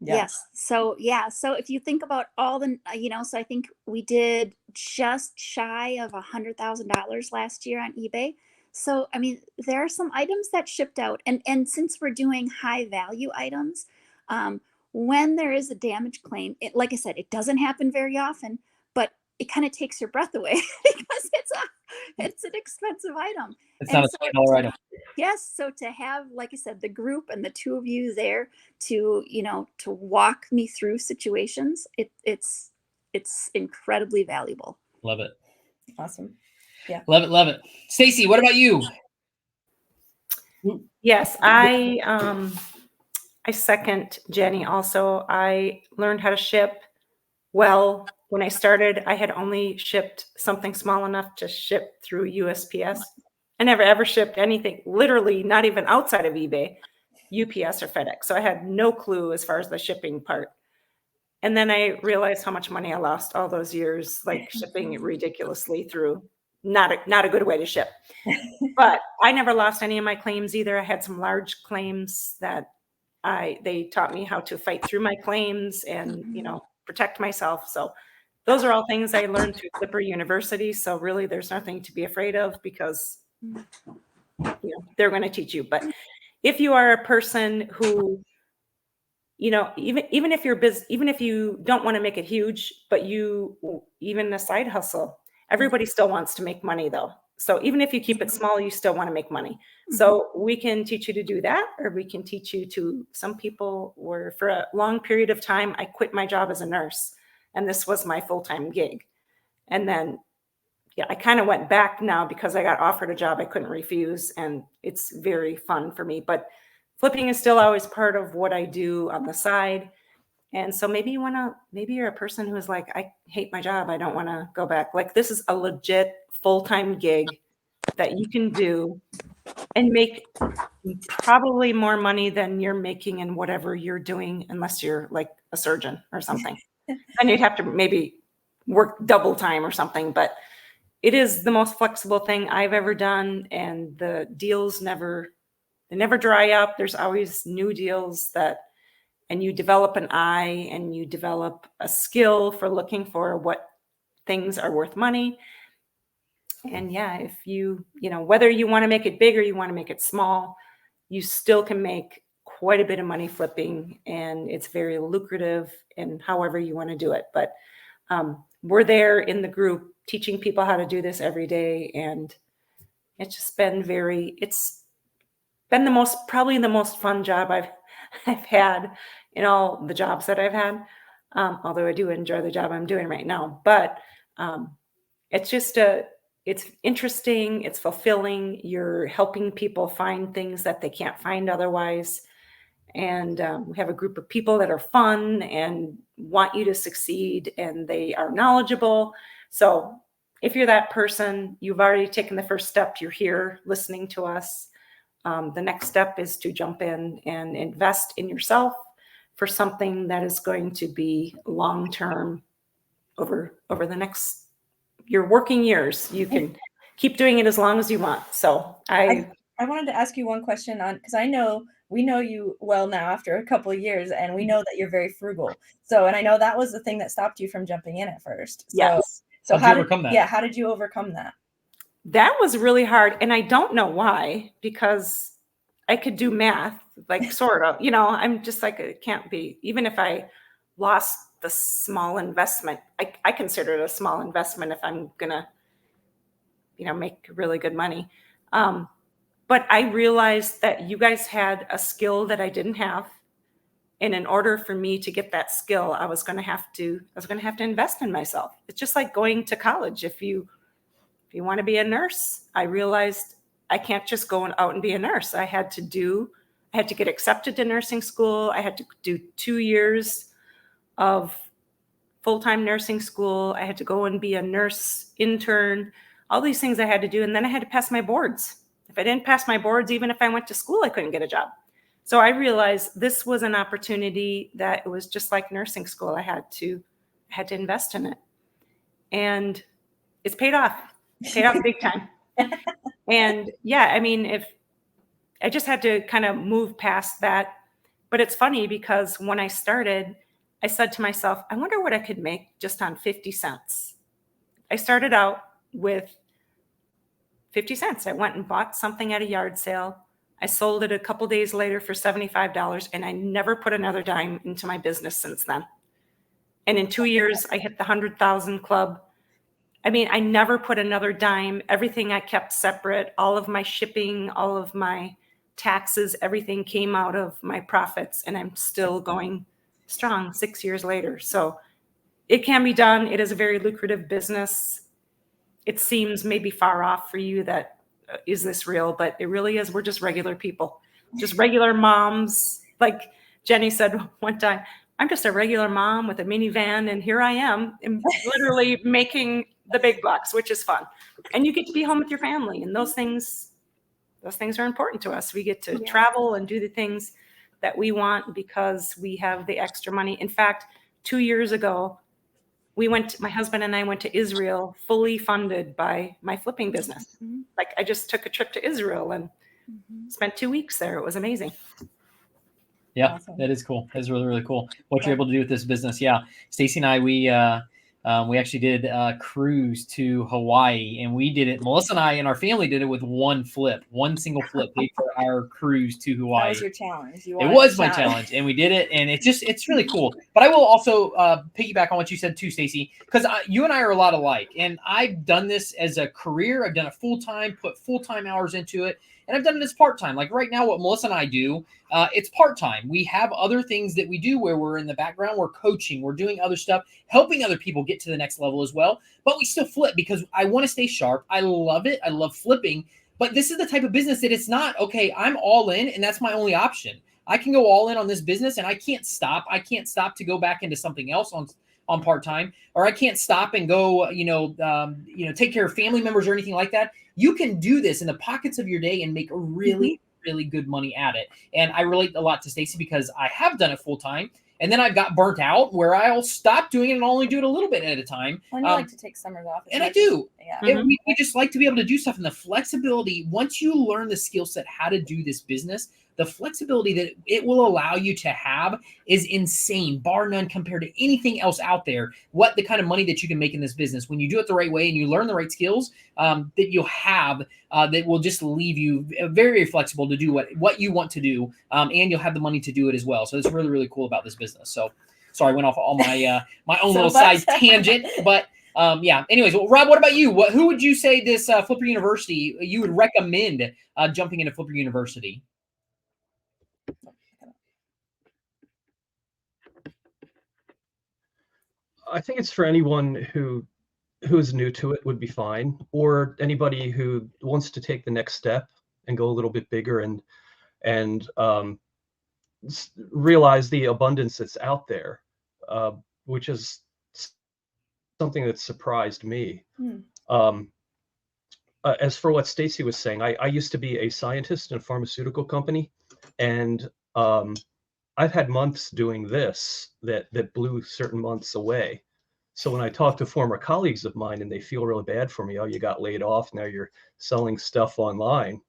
[SPEAKER 1] Yeah.
[SPEAKER 3] Yes. So if you think about all the, so I think we did just shy of $100,000 last year on eBay. So, I mean, there are some items that shipped out, and since we're doing high value items, when there is a damage claim, like I said, it doesn't happen very often, but it kind of takes your breath away because it's an expensive item.
[SPEAKER 2] It's not a $20 item.
[SPEAKER 3] Yes. So to have, like I said, the group and the two of you there to, to walk me through situations, it's incredibly valuable.
[SPEAKER 2] Love it.
[SPEAKER 1] Awesome. Yeah.
[SPEAKER 2] Love it. Love it. Stacy, what about you?
[SPEAKER 4] Yes, I second Jenny also. I learned how to ship well. When I started, I had only shipped something small enough to ship through USPS. I never ever shipped anything, literally not even outside of eBay, UPS or FedEx. So I had no clue as far as the shipping part. And then I realized how much money I lost all those years, like shipping it ridiculously through not a good way to ship. But I never lost any of my claims either. I had some large claims that they taught me how to fight through my claims and, protect myself. So those are all things I learned through Flipper University. So really there's nothing to be afraid of because they're going to teach you. But if you are a person who, even if you're busy, even if you don't want to make it huge, but even a side hustle, everybody still wants to make money though. So even if you keep it small, you still want to make money. So we can teach you to do that, or we can teach you to, some people were, for a long period of time, I quit my job as a nurse and this was my full-time gig. And then, I kind of went back now because I got offered a job I couldn't refuse and it's very fun for me, but flipping is still always part of what I do on the side. And so maybe you're a person who is like, I hate my job. I don't want to go back. Like, this is a legit full-time gig that you can do and make probably more money than you're making in whatever you're doing, unless you're like a surgeon or something. And you'd have to maybe work double time or something, but it is the most flexible thing I've ever done. And the deals never dry up. There's always new deals and you develop an eye and you develop a skill for looking for what things are worth money. And if whether you want to make it big or you want to make it small, you still can make quite a bit of money flipping, and it's very lucrative in however you want to do it. But we're there in the group teaching people how to do this every day. And it's just been probably the most fun job I've had in all the jobs that I've had. Although I do enjoy the job I'm doing right now, but it's interesting. It's fulfilling. You're helping people find things that they can't find otherwise. And we have a group of people that are fun and want you to succeed, and they are knowledgeable. So if you're that person, you've already taken the first step. You're here listening to us. The next step is to jump in and invest in yourself for something that is going to be long-term over the next your working years. You can keep doing it as long as you want. So I
[SPEAKER 1] wanted to ask you one question on, because we know you well now after a couple of years, and we know that you're very frugal. So, and I know that was the thing that stopped you from jumping in at first. So,
[SPEAKER 4] yes.
[SPEAKER 1] So
[SPEAKER 2] how did you overcome that?
[SPEAKER 1] Yeah, how did you overcome that?
[SPEAKER 4] That was really hard. And I don't know why, because I could do math, like sort of, I'm just like, it can't be, even if I lost the small investment, I consider it a small investment if I'm going to, make really good money. But I realized that you guys had a skill that I didn't have. And in order for me to get that skill, I was going to have to invest in myself. It's just like going to college. If you want to be a nurse, I realized I can't just go out and be a nurse. I had to get accepted to nursing school. I had to do 2 years of full-time nursing school. I had to go and be a nurse intern, all these things I had to do. And then I had to pass my boards. If I didn't pass my boards, even if I went to school, I couldn't get a job. So I realized this was an opportunity that it was just like nursing school. I had to invest in it. And it's paid off big time. And if I just had to kind of move past that. But it's funny because when I started, I said to myself, I wonder what I could make just on 50 cents. I started out with 50 cents. I went and bought something at a yard sale. I sold it a couple days later for $75, and I never put another dime into my business since then. And in 2 years, I hit the 100,000 club. I mean, I never put another dime. Everything I kept separate. All of my shipping, all of my taxes, everything came out of my profits, and I'm still going strong 6 years later. So it can be done. It is a very lucrative business. It seems maybe far off for you that is this real, but it really is. We're just regular people, just regular moms. Like Jenny said one time, I'm just a regular mom with a minivan, and here I am, literally making the big bucks, which is fun. And you get to be home with your family, and those things are important to us. We get to travel and do the things that we want because we have the extra money. In fact, 2 years ago, my husband and I went to Israel, fully funded by my flipping business. Like, I just took a trip to Israel and spent 2 weeks there. It was amazing.
[SPEAKER 2] Yeah,
[SPEAKER 1] Awesome.
[SPEAKER 2] that is cool. That's really, really cool. What you're able to do with this business. Yeah. Stacy and I, we actually did a cruise to Hawaii, and we did it. Melissa and I and our family did it with one single flip, paid for our cruise to Hawaii.
[SPEAKER 1] That was your challenge.
[SPEAKER 2] It was my challenge, and we did it, and it's really cool. But I will also piggyback on what you said too, Stacy, because you and I are a lot alike, and I've done this as a career. I've done it full time, put full time hours into it, and I've done it as part time. Like right now, what Melissa and I do, it's part time. We have other things that we do where we're in the background, we're coaching, we're doing other stuff, helping other people get to the next level as well. But we still flip because I want to stay sharp. I love it. I love flipping. But this is the type of business that it's not, okay, I'm all in and that's my only option. I can go all in on this business and I can't stop. I can't stop to go back into something else on part-time, or I can't stop and go, take care of family members or anything like that. You can do this in the pockets of your day and make really, really good money at it. And I relate a lot to Stacy because I have done it full time. And then I got burnt out where I'll stop doing it and only do it a little bit at a time.
[SPEAKER 1] When you like to take summers off.
[SPEAKER 2] And I do.
[SPEAKER 1] Yeah.
[SPEAKER 2] We just like to be able to do stuff. And the flexibility, once you learn the skill set, how to do this business, the flexibility that it will allow you to have is insane, bar none compared to anything else out there. What the kind of money that you can make in this business when you do it the right way and you learn the right skills that you'll have that will just leave you very, very flexible to do what you want to do. And you'll have the money to do it as well. So it's really, really cool about this business. So sorry, I went off all my my own little side tangent, but anyways, well, Rob, what about you? Who would you say this Flipper University you would recommend jumping into Flipper University?
[SPEAKER 5] I think it's for anyone who is new to it would be fine, or anybody who wants to take the next step and go a little bit bigger and realize the abundance that's out there, which is something that surprised me. As for what Stacy was saying, I used to be a scientist in a pharmaceutical company, and I've had months doing this that blew certain months away. So when I talk to former colleagues of mine and they feel really bad for me, oh, you got laid off, now you're selling stuff online.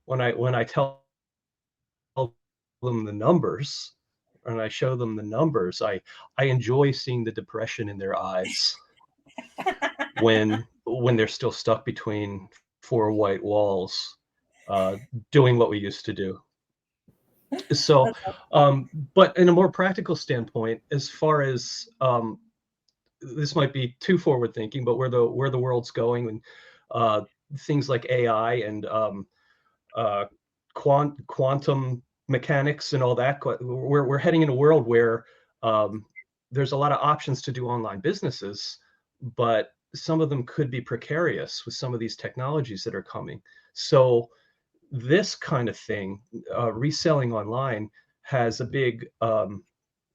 [SPEAKER 5] When I tell them the numbers and I show them the numbers, I enjoy seeing the depression in their eyes when they're still stuck between four white walls, doing what we used to do. So, but in a more practical standpoint, as far as this might be too forward thinking, but where the world's going and things like AI and quantum mechanics and all that, we're heading in a world where there's a lot of options to do online businesses, but some of them could be precarious with some of these technologies that are coming. So this kind of thing, reselling online, has a big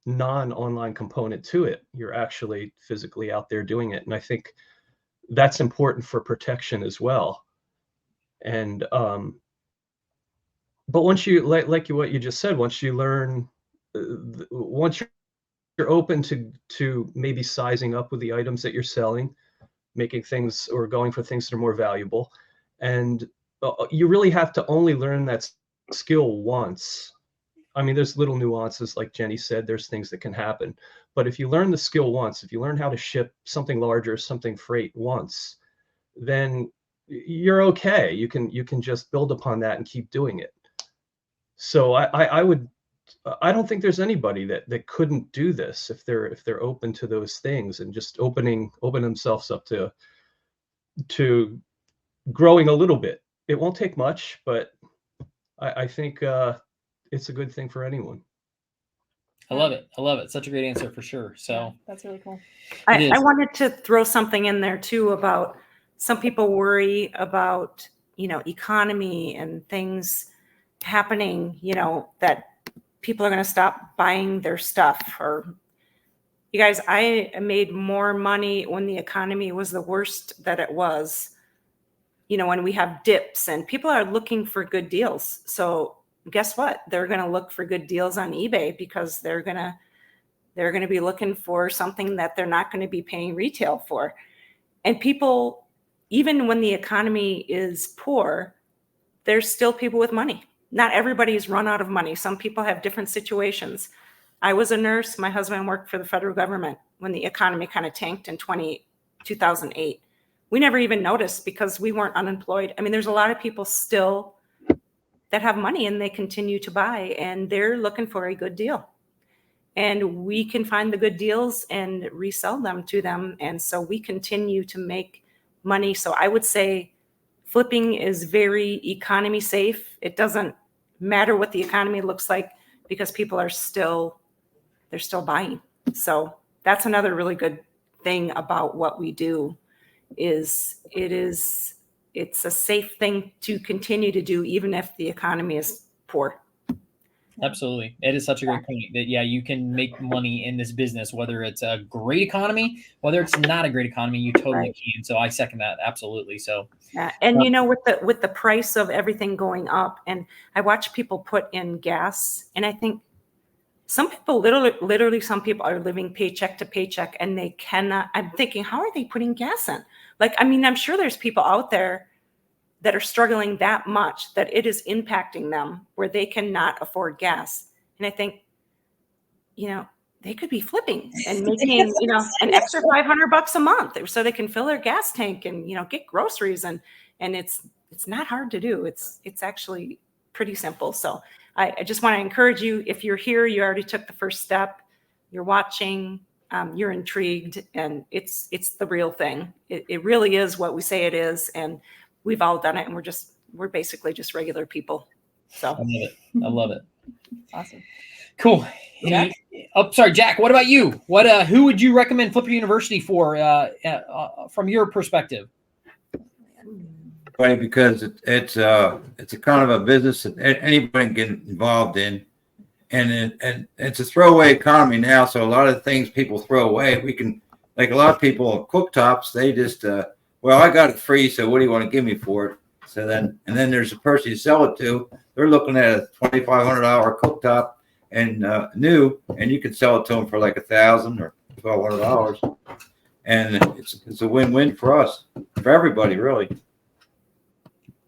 [SPEAKER 5] non-online component to it. You're actually physically out there doing it. And I think that's important for protection as well. And but once you like what you just said, once you learn, once you're open to maybe sizing up with the items that you're selling, making things or going for things that are more valuable, and you really have to only learn that skill once. I mean, there's little nuances, like Jenny said, there's things that can happen. But if you learn the skill once, if you learn how to ship something larger, something freight once, then you're okay. You can just build upon that and keep doing it. So I don't think there's anybody that couldn't do this if they're open to those things and just open themselves up to to growing a little bit. It won't take much, but I think it's a good thing for anyone.
[SPEAKER 2] I love it. I love it. Such a great answer for sure. So
[SPEAKER 1] that's really cool.
[SPEAKER 4] I wanted to throw something in there too about some people worry about, economy and things happening, that people are going to stop buying their stuff. Or you guys, I made more money when the economy was the worst that it was, when we have dips and people are looking for good deals. So guess what? They're going to look for good deals on eBay because they're going to be looking for something that they're not going to be paying retail for. And people, even when the economy is poor, there's still people with money. Not everybody's run out of money. Some people have different situations. I was a nurse. My husband worked for the federal government when the economy kind of tanked in 2008. We never even noticed because we weren't unemployed. I mean, there's a lot of people still that have money and they continue to buy and they're looking for a good deal. And we can find the good deals and resell them to them. And so we continue to make money. So I would say flipping is very economy safe. It doesn't matter what the economy looks like because people are still buying. So that's another really good thing about what we do is it's a safe thing to continue to do even if the economy is poor.
[SPEAKER 2] Absolutely. It is such a great point that, you can make money in this business, whether it's a great economy, whether it's not a great economy, you totally can. So I second that. Absolutely. So,
[SPEAKER 4] yeah. And with the price of everything going up, and I watch people put in gas, and I think some people literally some people are living paycheck to paycheck and they cannot, I'm thinking, how are they putting gas in? Like, I mean, I'm sure there's people out there that are struggling that much that it is impacting them where they cannot afford gas. And I think, they could be flipping and making, an extra $500 a month so they can fill their gas tank and, get groceries. And it's not hard to do. It's actually pretty simple. So I just want to encourage you, if you're here, you already took the first step, you're watching, you're intrigued, and it's the real thing. It really is what we say it is. And we've all done it, and we're basically just regular people. So
[SPEAKER 2] I love it.
[SPEAKER 1] Awesome.
[SPEAKER 2] Cool.
[SPEAKER 1] Jack?
[SPEAKER 2] Sorry, Jack. What about you? Who would you recommend Flipper University for from your perspective?
[SPEAKER 6] Funny because it's a kind of a business that anybody can get involved in, and it's a throwaway economy now. So a lot of things people throw away, we can, like a lot of people cooktops, they just well, I got it free, so what do you want to give me for it? So then there's a person you sell it to. They're looking at a $2,500 cooktop and new, and you can sell it to them for like $1,000 or $1,200, and it's a win-win for us, for everybody, really.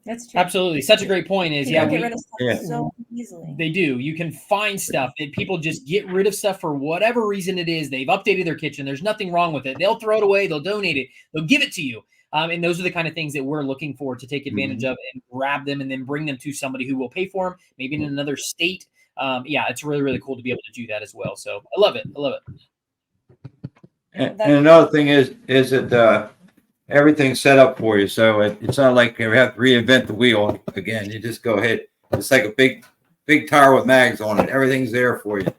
[SPEAKER 1] That's true.
[SPEAKER 2] Absolutely. Such a great point is,
[SPEAKER 1] People get rid of stuff so easily.
[SPEAKER 2] They do. You can find stuff that people just get rid of stuff for whatever reason it is. They've updated their kitchen. There's nothing wrong with it. They'll throw it away. They'll donate it. They'll give it to you. And those are the kind of things that we're looking for to take advantage of and grab them and then bring them to somebody who will pay for them, maybe in another state. It's really, really cool to be able to do that as well. So I love it. I love it.
[SPEAKER 6] And another thing is that everything's set up for you. So it's not like you have to reinvent the wheel again. You just go ahead. It's like a big tire with mags on it. Everything's there for you.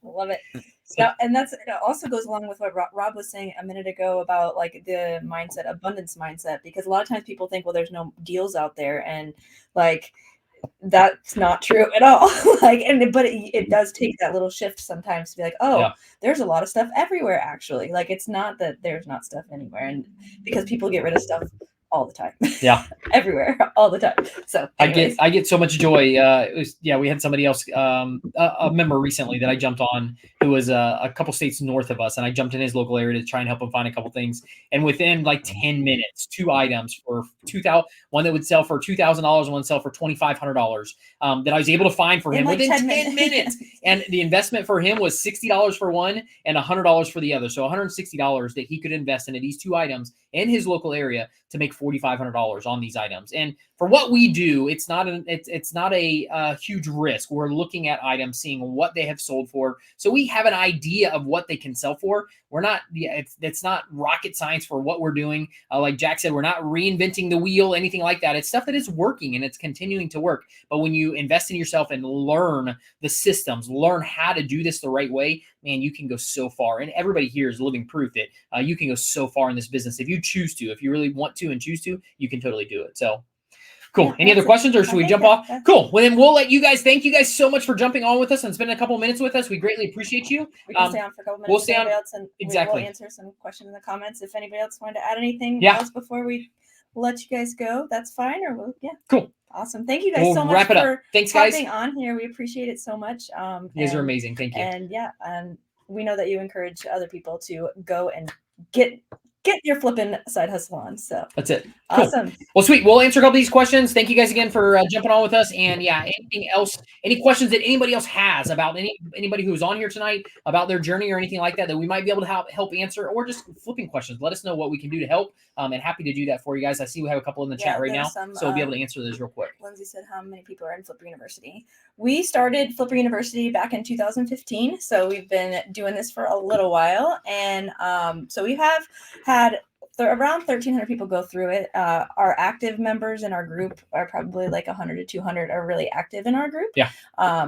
[SPEAKER 1] Love it. So, and it also goes along with what Rob was saying a minute ago about like the mindset, abundance mindset, because a lot of times people think, well, there's no deals out there, and like that's not true at all. But it does take that little shift sometimes to be like, there's a lot of stuff everywhere. Actually, like it's not that there's not stuff anywhere, and because people get rid of stuff all the time.
[SPEAKER 2] Yeah.
[SPEAKER 1] Everywhere, all the time. So anyways.
[SPEAKER 2] I get so much joy. We had somebody else, a member recently that I jumped on who was a couple states north of us, and I jumped in his local area to try and help him find a couple things. And within like 10 minutes, 2 items for $2,000, one that would sell for $2,000 and one sell for $2,500, that I was able to find for him within 10 minutes. And the investment for him was $60 for one and $100 for the other. So $160 that he could invest into these 2 items in his local area to make $4,500 on these items. And for what we do, it's not a huge risk. We're looking at items, seeing what they have sold for, so we have an idea of what they can sell for. We're not, it's not rocket science for what we're doing. Like Jack said, we're not reinventing the wheel, anything like that. It's stuff that is working and it's continuing to work. But when you invest in yourself and learn the systems, learn how to do this the right way, man, you can go so far. And everybody here is living proof that you can go so far in this business if you choose to. If you really want to and choose to, you can totally do it. So cool.
[SPEAKER 1] Yeah,
[SPEAKER 2] any other questions, or should we jump off? Cool. Well, then we'll let you guys. Thank you guys so much for jumping on with us and spending a couple minutes with us. We greatly appreciate you.
[SPEAKER 1] We can stay on for a couple minutes.
[SPEAKER 2] We'll stay on.
[SPEAKER 1] Else, and
[SPEAKER 2] exactly.
[SPEAKER 1] We'll answer some questions in the comments. If anybody else wanted to add anything
[SPEAKER 2] Yeah.
[SPEAKER 1] else before we let you guys go, that's fine. Or we'll, yeah.
[SPEAKER 2] Cool.
[SPEAKER 1] Awesome. Thank you guys
[SPEAKER 2] We'll
[SPEAKER 1] so much
[SPEAKER 2] wrap it up.
[SPEAKER 1] for
[SPEAKER 2] Thanks, guys.
[SPEAKER 1] being on here. We appreciate it so much.
[SPEAKER 2] You guys are amazing. Thank you.
[SPEAKER 1] And yeah, and we know that you encourage other people to go and get your flipping side hustle on. So
[SPEAKER 2] that's it. Cool.
[SPEAKER 1] Awesome.
[SPEAKER 2] Well, sweet. We'll answer a couple of these questions. Thank you guys again for jumping on with us. And yeah, anything else, any questions that anybody else has about anybody who's on here tonight about their journey or anything like that we might be able to help answer, or just flipping questions, let us know what we can do to help. And happy to do that for you guys. I see we have a couple in the chat right now, so we'll be able to answer those real quick.
[SPEAKER 1] Lindsay said, how many people are in Flipper University? We started Flipper University back in 2015, so we've been doing this for a little while. And so we have had around 1,300 people go through it. Our active members in our group are probably like 100 to 200 are really active in our group.
[SPEAKER 2] Yeah.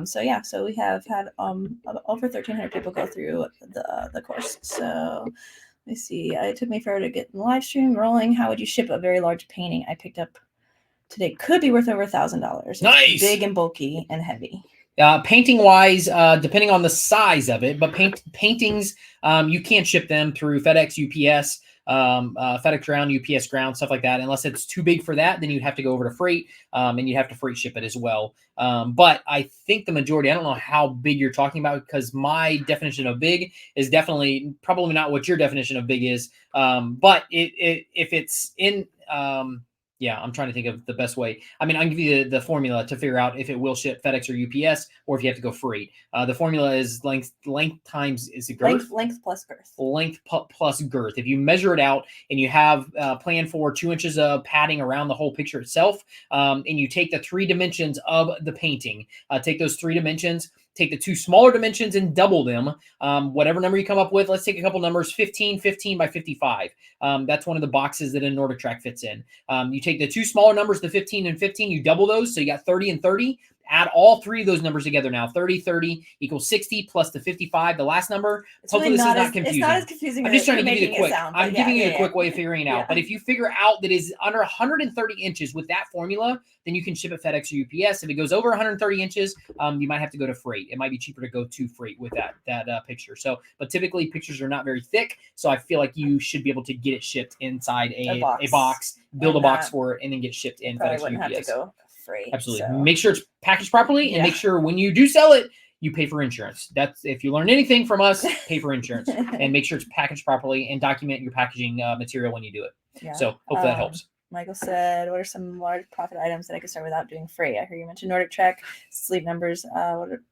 [SPEAKER 1] So we have had over 1,300 people go through the course. So let me see. It took me forever to get the live stream rolling. How would you ship a very large painting I picked up today? Could be worth over $1,000.
[SPEAKER 2] Nice.
[SPEAKER 1] Big and bulky and heavy.
[SPEAKER 2] Painting wise, depending on the size of it, but paintings, you can't ship them through FedEx, UPS, FedEx ground, UPS ground, stuff like that. Unless it's too big for that, then you'd have to go over to freight, and you have to freight ship it as well. But I think the majority, I don't know how big you're talking about, because my definition of big is definitely probably not what your definition of big is. But if it's in, yeah, I'm trying to think of the best way. I mean, I can give you the formula to figure out if it will ship FedEx or UPS, or if you have to go freight. The formula is length times, is it girth?
[SPEAKER 1] Length plus girth.
[SPEAKER 2] Length plus girth. If you measure it out and you have planned for 2 inches of padding around the whole picture itself, and you take the 3 dimensions of the painting, take those 3 dimensions, take the 2 smaller dimensions and double them. Whatever number you come up with, let's take a couple numbers, 15 by 55. That's one of the boxes that a Nordic Track fits in. You take the 2 smaller numbers, the 15 and 15, you double those. So you got 30 and 30. Add all 3 of those numbers together now. 30 equals 60 plus the 55. The last number, hopefully this is not confusing.
[SPEAKER 1] It's not as confusing.
[SPEAKER 2] I'm just trying to give you the quick.
[SPEAKER 1] I'm
[SPEAKER 2] giving you a quick way of figuring it out. But if you figure out that is under 130 inches with that formula, then you can ship it FedEx or UPS. If it goes over 130 inches, you might have to go to freight. It might be cheaper to go to freight with that picture. So, but typically pictures are not very thick, so I feel like you should be able to get it shipped inside a box, build a box for it, and then get shipped in FedEx or UPS.
[SPEAKER 1] Have to go freight.
[SPEAKER 2] Absolutely.
[SPEAKER 1] So.
[SPEAKER 2] Make sure it's packaged properly, and make sure when you do sell it, you pay for insurance. That's, if you learn anything from us, pay for insurance and make sure it's packaged properly, and document your packaging material when you do it. Yeah. So hopefully that helps.
[SPEAKER 1] Michael said, what are some large profit items that I could start without doing freight? I heard you mention Nordic Track, Sleep Numbers. What are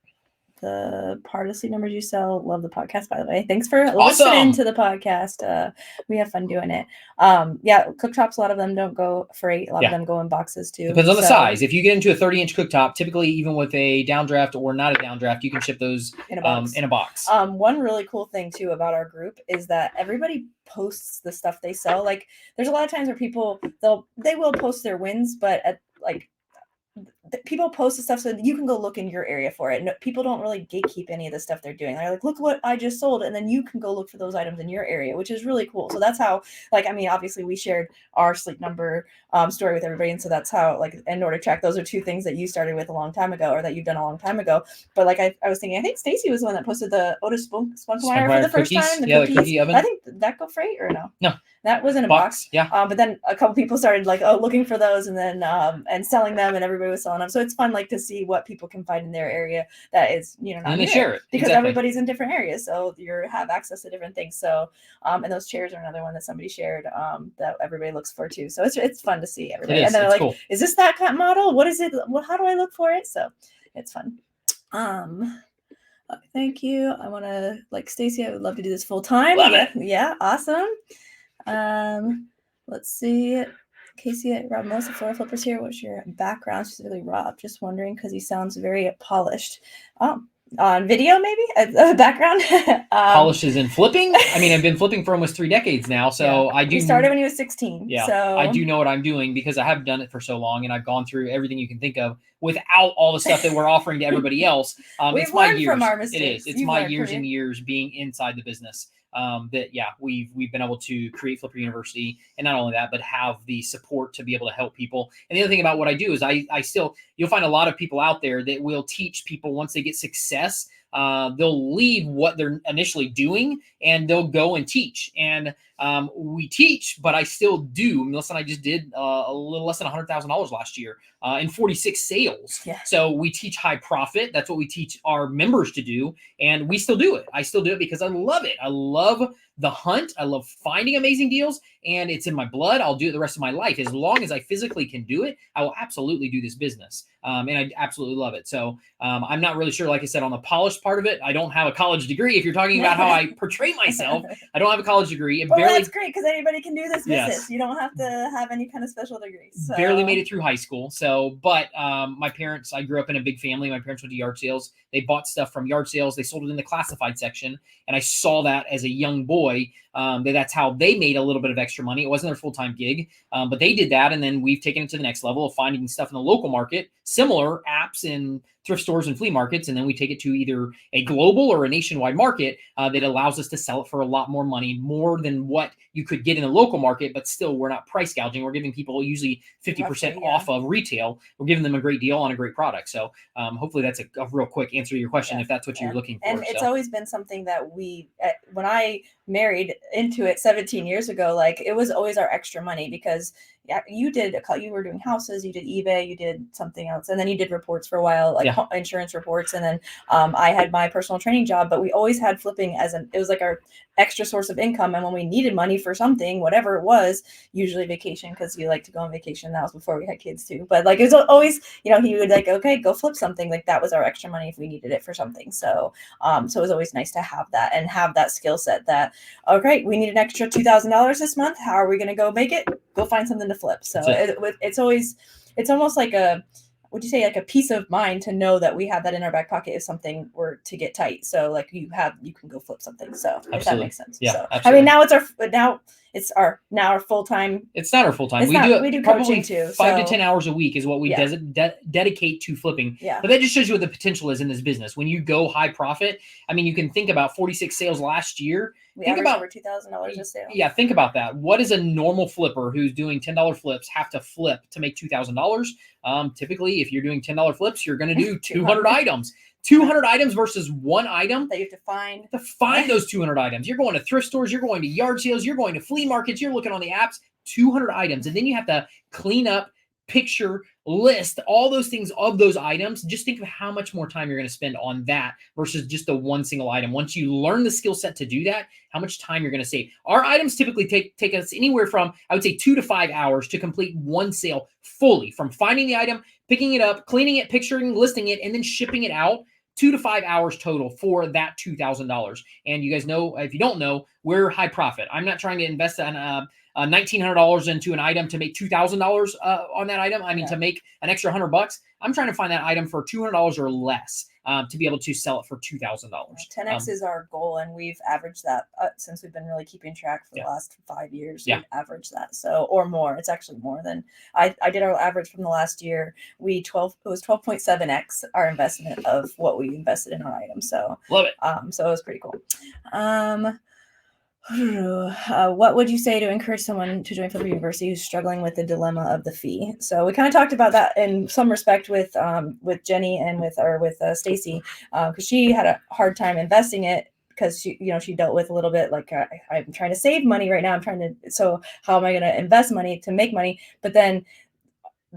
[SPEAKER 1] the part of the Sleep Numbers you sell? Love the podcast, by the way. Thanks for listening to the podcast. We have fun doing it. Yeah, cooktops, a lot of them don't go freight. A lot of them go in boxes too.
[SPEAKER 2] Depends on the size. If you get into a 30-inch cooktop, typically even with a downdraft or not a downdraft, you can ship those in a box.
[SPEAKER 1] One really cool thing too about our group is that everybody posts the stuff they sell. Like, there's a lot of times where people they will post their wins, but people post the stuff so that you can go look in your area for it. No, people don't really gatekeep any of the stuff they're doing. They're like, look what I just sold. And then you can go look for those items in your area, which is really cool. So that's how, obviously we shared our Sleep Number story with everybody. And so that's how, and Nordic Track, those are 2 things that you started with a long time ago, or that you've done a long time ago. But I was thinking, I think Stacy was the one that posted the Otis Spunkmeyer for the first time. The cookie oven. I think, did that go freight or no?
[SPEAKER 2] No.
[SPEAKER 1] That was in a box.
[SPEAKER 2] Yeah.
[SPEAKER 1] But then a couple people started looking for those, and then and selling them, and everybody was selling them. So it's fun to see what people can find in their area that is not,
[SPEAKER 2] and they share it
[SPEAKER 1] because everybody's in different areas, so you have access to different things. So and those chairs are another one that somebody shared that everybody looks for too. So it's fun to see everybody. And they're like, cool. Is this that kind of model? What is it? How do I look for it? So it's fun. Thank you. I want to, Stacy, I would love to do this full time.
[SPEAKER 2] Love it.
[SPEAKER 1] Yeah, awesome. Let's see. Casey, Rob, most of Florida Flippers here. What's your background, specifically Rob? Just wondering because he sounds very polished. On video, maybe background.
[SPEAKER 2] Polishes in flipping. I mean, I've been flipping for almost 3 decades now, so
[SPEAKER 1] yeah.
[SPEAKER 2] I do.
[SPEAKER 1] He started when he was 16.
[SPEAKER 2] Yeah,
[SPEAKER 1] so
[SPEAKER 2] I do know what I'm doing because I have done it for so long, and I've gone through everything you can think of without all the stuff that we're offering to everybody else.
[SPEAKER 1] We've
[SPEAKER 2] it's my
[SPEAKER 1] learned
[SPEAKER 2] years.
[SPEAKER 1] from our
[SPEAKER 2] It
[SPEAKER 1] mistakes.
[SPEAKER 2] is. It's my years and years being inside the business. We've been able to create Flipper University, and not only that, but have the support to be able to help people. And the other thing about what I do is I still, you'll find a lot of people out there that will teach people once they get success. They'll leave what they're initially doing and they'll go and teach. And we teach, but I still do. Melissa and I just did a little less than $100,000 last year in 46 sales.
[SPEAKER 1] Yeah.
[SPEAKER 2] So we teach high profit. That's what we teach our members to do. And we still do it. I still do it because I love it. I love the hunt. I love finding amazing deals, and it's in my blood. I'll do it the rest of my life. As long as I physically can do it, I will absolutely do this business. And I absolutely love it. So I'm not really sure, like I said, on the polished part of it, I don't have a college degree. If you're talking about how I portray myself, I don't have a college degree.
[SPEAKER 1] Well, that's great because anybody can do this business.
[SPEAKER 2] Yes.
[SPEAKER 1] You don't have to have any kind of special degrees. So.
[SPEAKER 2] Barely made it through high school. So, but my parents, I grew up in a big family. My parents went to yard sales. They bought stuff from yard sales. They sold it in the classified section. And I saw that as a young boy. That's how they made a little bit of extra money. It wasn't their full-time gig, but they did that. And then we've taken it to the next level of finding stuff in the local market, similar apps in thrift stores and flea markets. And then we take it to either a global or a nationwide market that allows us to sell it for a lot more money, more than what you could get in the local market. But still, we're not price gouging. We're giving people usually 50% off of retail. We're giving them a great deal on a great product. So hopefully that's a real quick answer to your question, if that's what you're looking for.
[SPEAKER 1] And it's always been something that when I married into it 17 years ago, like it was always our extra money because you were doing houses, you did eBay, you did something else, and then you did reports for a while, like insurance reports, and then I had my personal training job. But we always had flipping it was like our extra source of income. And when we needed money for something, whatever it was, usually vacation, because you like to go on vacation. That was before we had kids too. But like it was always, he would like, okay, go flip something. Like that was our extra money if we needed it for something. So so it was always nice to have that and have that skill set that, okay, we need an extra $2,000 this month. How are we going to go make it? Go find something to flip. So it's almost like would you say like a peace of mind to know that we have that in our back pocket if something were to get tight. So like you can go flip something. So if that makes sense.
[SPEAKER 2] Yeah.
[SPEAKER 1] So,
[SPEAKER 2] absolutely.
[SPEAKER 1] I mean, it's our full-time.
[SPEAKER 2] It's not our full-time. We do coaching too. 5 to 10 hours a week is what we dedicate to flipping.
[SPEAKER 1] Yeah.
[SPEAKER 2] But that just shows you what the potential is in this business. When you go high profit, I mean, you can think about 46 sales last year.
[SPEAKER 1] We
[SPEAKER 2] think about
[SPEAKER 1] over $2,000 a sale.
[SPEAKER 2] Yeah, think about that. What does a normal flipper who's doing $10 flips have to flip to make $2,000? Typically, if you're doing $10 flips, you're going to do 200 items. 200 items versus one item
[SPEAKER 1] that you have to find.
[SPEAKER 2] Those 200 items. You're going to thrift stores, you're going to yard sales, you're going to flea markets, you're looking on the apps, 200 items. And then you have to clean up, picture, list all those things of those items. Just think of how much more time you're going to spend on that versus just the one single item. Once you learn the skill set to do that, how much time you're going to save. Our items typically take us anywhere from, I would say, 2 to 5 hours to complete one sale fully, from finding the item, picking it up, cleaning it, picturing, listing it, and then shipping it out. 2 to 5 hours total for that $2,000. And you guys know, if you don't know, we're high profit. I'm not trying to invest in $1,900 into an item to make $2,000 on that item. I mean, to make an extra $100. I'm trying to find that item for $200 or less to be able to sell it for $2,000.
[SPEAKER 1] 10x is our goal, and we've averaged that since we've been really keeping track for the last 5 years. We've averaged that, so or more. It's actually more than I did our average from the last year. It was 12.7x our investment of what we invested in our items. So
[SPEAKER 2] love it.
[SPEAKER 1] So it was pretty cool. What would you say to encourage someone to join Flipper University who's struggling with the dilemma of the fee? So we kind of talked about that in some respect with Jenny and with Stacy, because she had a hard time investing it because she dealt with a little bit like I'm trying to save money right now. So how am I going to invest money to make money? But then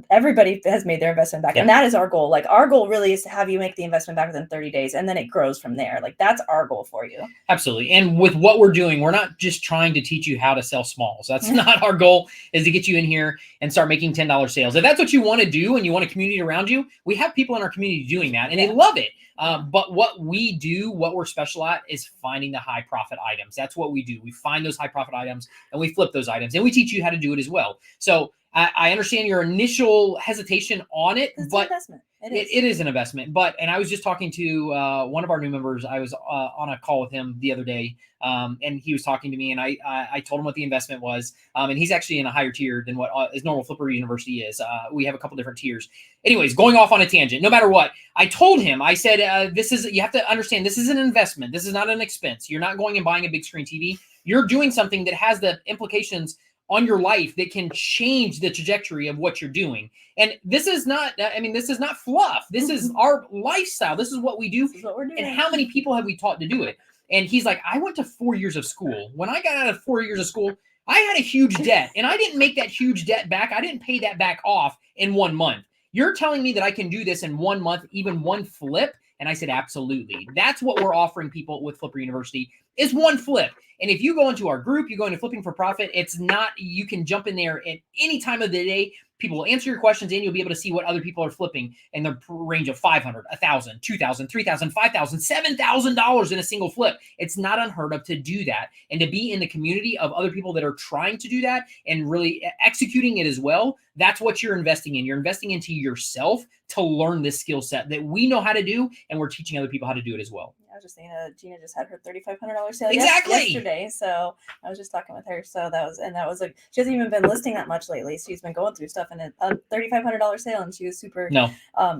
[SPEAKER 1] everybody has made their investment back. And that is our goal. Like our goal really is to have you make the investment back within 30 days and then it grows from there. Like that's our goal for you.
[SPEAKER 2] Absolutely. And with what we're doing, we're not just trying to teach you how to sell smalls. That's not our goal, is to get you in here and start making $10 sales. If that's what you want to do and you want a community around you, we have people in our community doing that and they love it. But what we do, what we're special at, is finding the high profit items. That's what we do. We find those high profit items and we flip those items and we teach you how to do it as well. So I understand your initial hesitation on it, but
[SPEAKER 1] investment.
[SPEAKER 2] It is an investment. And I was just talking to one of our new members. I was on a call with him the other day, and he was talking to me, and I told him what the investment was. And he's actually in a higher tier than what his normal Flipper University is. We have a couple different tiers. Anyways, going off on a tangent, no matter what, I told him, I said, you have to understand, this is an investment. This is not an expense. You're not going and buying a big screen TV. You're doing something that has the implications on your life that can change the trajectory of what you're doing. And this is not, this is not fluff. This is our lifestyle. This is what we do.
[SPEAKER 1] This is what we're doing.
[SPEAKER 2] And how many people have we taught to do it? And he's like, I went to 4 years of school. When I got out of 4 years of school, I had a huge debt and I didn't make that huge debt back. I didn't pay that back off in 1 month. You're telling me that I can do this in 1 month, even one flip? And I said, absolutely. That's what we're offering people with Flipper University, is one flip. And if you go into our group, you go into Flipping for Profit, it's not, you can jump in there at any time of the day. People will answer your questions and you'll be able to see what other people are flipping in the range of $500, $1,000, $2,000, $3,000, $5,000, $7,000 in a single flip. It's not unheard of to do that. And to be in the community of other people that are trying to do that and really executing it as well, that's what you're investing in. You're investing into yourself to learn this skill set that we know how to do, and we're teaching other people how to do it as well.
[SPEAKER 1] I was just saying, Gina just had her $3,500 sale yesterday. So I was just talking with her. So that was like, she hasn't even been listing that much lately. She's been going through stuff, and a $3,500 sale, and she was super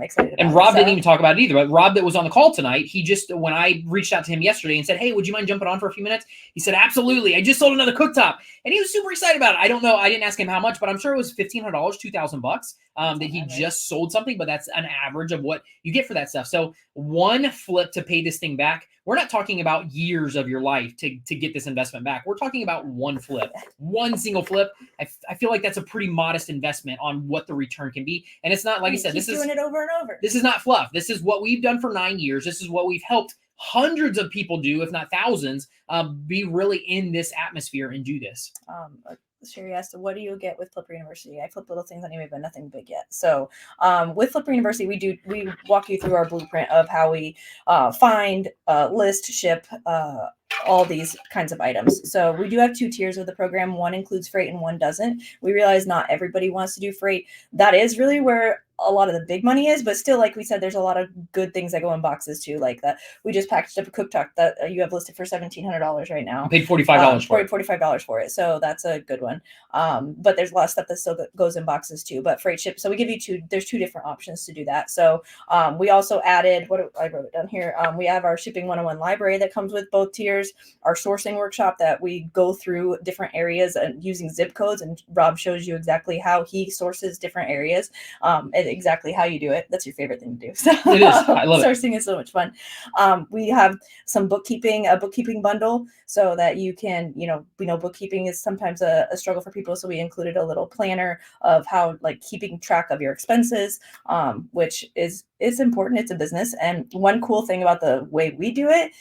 [SPEAKER 1] excited about
[SPEAKER 2] and Rob didn't even talk about it either. But Rob, that was on the call tonight, he just, when I reached out to him yesterday and said, hey, would you mind jumping on for a few minutes? He said, absolutely. I just sold another cooktop. And he was super excited about it. I don't know. I didn't ask him how much, but I'm sure it was $1,500, $2,000 that he just sold something, but that's an average of what you get for that stuff. So one flip to pay this thing back, we're not talking about years of your life to get this investment back. We're talking about one flip, one single flip. I feel like that's a pretty modest investment on what the return can be. And it's not, like I said, this is doing
[SPEAKER 1] it over and over.
[SPEAKER 2] This is not fluff. This is what we've done for 9 years. This is what we've helped hundreds of people do, if not thousands, be really in this atmosphere and do this.
[SPEAKER 1] Sherry asked, what do you get with Flipper University? I flip little things anyway, but nothing big yet. So with Flipper University, we walk you through our blueprint of how we find, list, ship, all these kinds of items. So we do have 2 tiers of the program. One includes freight and one doesn't. We realize not everybody wants to do freight. That is really where a lot of the big money is, but still, like we said, there's a lot of good things that go in boxes too. Like that, we just packaged up a cooktop that you have listed for $1,700 right now.
[SPEAKER 2] I paid $45 for it.
[SPEAKER 1] $45 for it. So that's a good one. But there's a lot of stuff that still goes in boxes too. But freight ship. So we give you there's 2 different options to do that. So we also added I wrote it down here. We have our Shipping 101 library that comes with both tiers. Our sourcing workshop that we go through different areas and using zip codes, and Rob shows you exactly how he sources different areas. Exactly how you do it. That's your favorite thing to do. So
[SPEAKER 2] it is. I love
[SPEAKER 1] sourcing is so much fun. We have some a bookkeeping bundle, so that you can, we know bookkeeping is sometimes a struggle for people. So we included a little planner of how, like, keeping track of your expenses, which it's important. It's a business. And one cool thing about the way we do it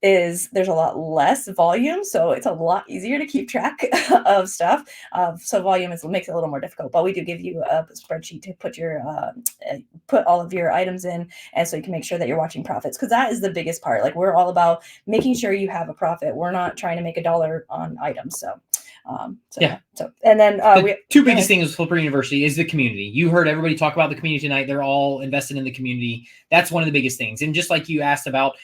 [SPEAKER 1] is there's a lot less volume, so it's a lot easier to keep track of stuff. So volume makes it a little more difficult, but we do give you a spreadsheet to put all of your items in, and so you can make sure that you're watching profits, because that is the biggest part. Like, we're all about making sure you have a profit. We're not trying to make $1 on items. So and then
[SPEAKER 2] the 2 biggest things with Flipper University is the community. You heard everybody talk about the community tonight. They're all invested in the community. That's one of the biggest things. And just like you asked about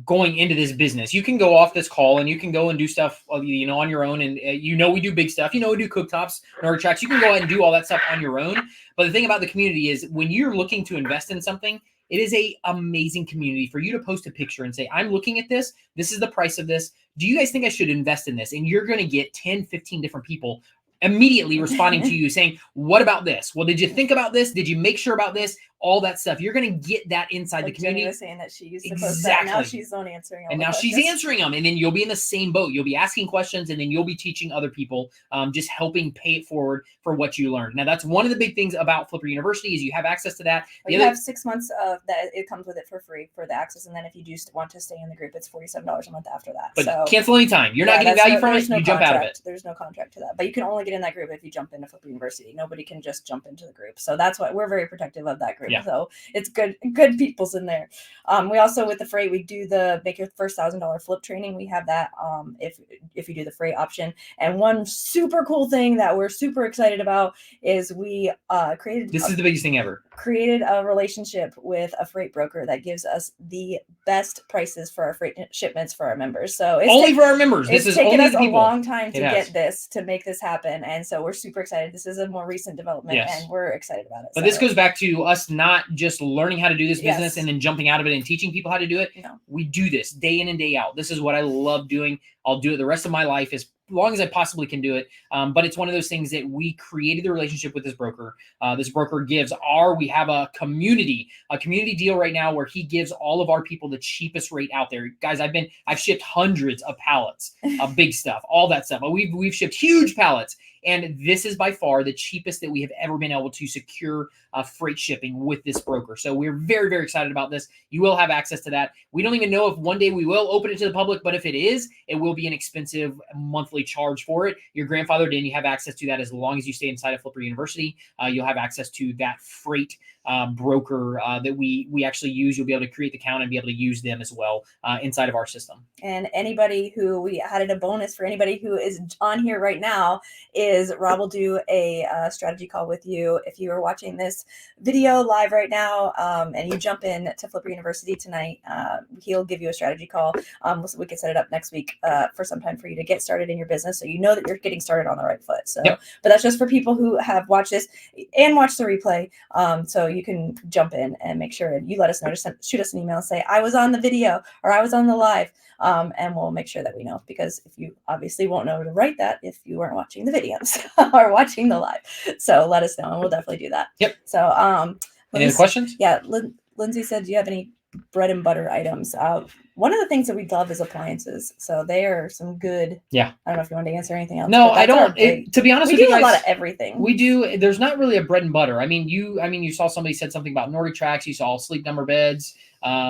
[SPEAKER 2] going into this business, you can go off this call and you can go and do stuff, on your own. And we do big stuff. We do cooktops, Nerd tracks. You can go ahead and do all that stuff on your own. But the thing about the community is, when you're looking to invest in something, it is a amazing community for you to post a picture and say, I'm looking at this. This is the price of this. Do you guys think I should invest in this? And you're going to get 10, 15 different people immediately responding to you saying, what about this? Well, did you think about this? Did you make sure about this? all that stuff. You're going to get that inside
[SPEAKER 1] Like
[SPEAKER 2] the community.
[SPEAKER 1] Jenny was saying that she used to post that, and now she's the one answering all
[SPEAKER 2] and
[SPEAKER 1] the
[SPEAKER 2] now
[SPEAKER 1] questions.
[SPEAKER 2] she's answering them, and then you'll be in the same boat. You'll be asking questions, and then you'll be teaching other people, just helping pay it forward for what you learned. Now, that's one of the big things about Flipper University is you have access to that.
[SPEAKER 1] You have 6 months of that. It comes with it for free for the access, and then if you do want to stay in the group, it's $47 a month after that.
[SPEAKER 2] But
[SPEAKER 1] so
[SPEAKER 2] cancel anytime. You're not getting value from it. You jump out of it.
[SPEAKER 1] There's no contract to that, but you can only get in that group if you jump into Flipper University. Nobody can just jump into the group, so that's why we're very protective of that group.
[SPEAKER 2] Yeah.
[SPEAKER 1] So it's good people's in there. We also, with the freight, we do the make your first $1,000 flip training. We have that if you do the freight option. And one super cool thing that we're super excited about is we created.
[SPEAKER 2] This is the biggest thing ever.
[SPEAKER 1] Created a relationship with a freight broker that gives us the best prices for our freight shipments for our members. So it's
[SPEAKER 2] only for our members. This is
[SPEAKER 1] taken
[SPEAKER 2] only
[SPEAKER 1] us
[SPEAKER 2] the
[SPEAKER 1] a
[SPEAKER 2] people.
[SPEAKER 1] long time to make this happen, and so we're super excited. This is a more recent development, and we're excited about it.
[SPEAKER 2] But this goes back to us not just learning how to do this business and then jumping out of it and teaching people how to do it.
[SPEAKER 1] No.
[SPEAKER 2] We do this day in and day out. This is what I love doing. I'll do it the rest of my life as long as I possibly can do it. But it's one of those things that we created the relationship with this broker. This broker we have a community deal right now where he gives all of our people the cheapest rate out there. Guys, I've shipped hundreds of pallets of big stuff, all that stuff. But we've shipped huge pallets. And this is by far the cheapest that we have ever been able to secure freight shipping with this broker. So we're very, very excited about this. You will have access to that. We don't even know if one day we will open it to the public, but if it is, it will be an expensive monthly charge for it. You're grandfathered in. You have access to that as long as you stay inside of Flipper University. You'll have access to that freight broker that we actually use. You'll be able to create the account and be able to use them as well inside of our system.
[SPEAKER 1] And anybody who we added a bonus for anybody who is on here right now is Rob will do a strategy call with you. If you are watching this video live right now and you jump in to Flipper University tonight, he'll give you a strategy call. So we can set it up next week for some time for you to get started in your business, so you know that you're getting started on the right foot. So, but that's just for people who have watched this and watched the replay. So you can jump in and make sure you let us know. Just shoot us an email and say, I was on the video or I was on the live. And we'll make sure that we know, because if you obviously won't know to write that if you weren't watching the videos or watching the live. So let us know and we'll definitely do that.
[SPEAKER 2] Yep.
[SPEAKER 1] So
[SPEAKER 2] any other questions?
[SPEAKER 1] Yeah. Lindsay said, do you have any bread and butter items? One of the things that we love is appliances. So they are some good.
[SPEAKER 2] Yeah.
[SPEAKER 1] I don't know if you want to answer anything else.
[SPEAKER 2] No, I don't. To be honest with you guys,
[SPEAKER 1] we do a lot of everything.
[SPEAKER 2] We do. There's not really a bread and butter. I mean, you saw somebody said something about Nordic tracks. You saw sleep number beds.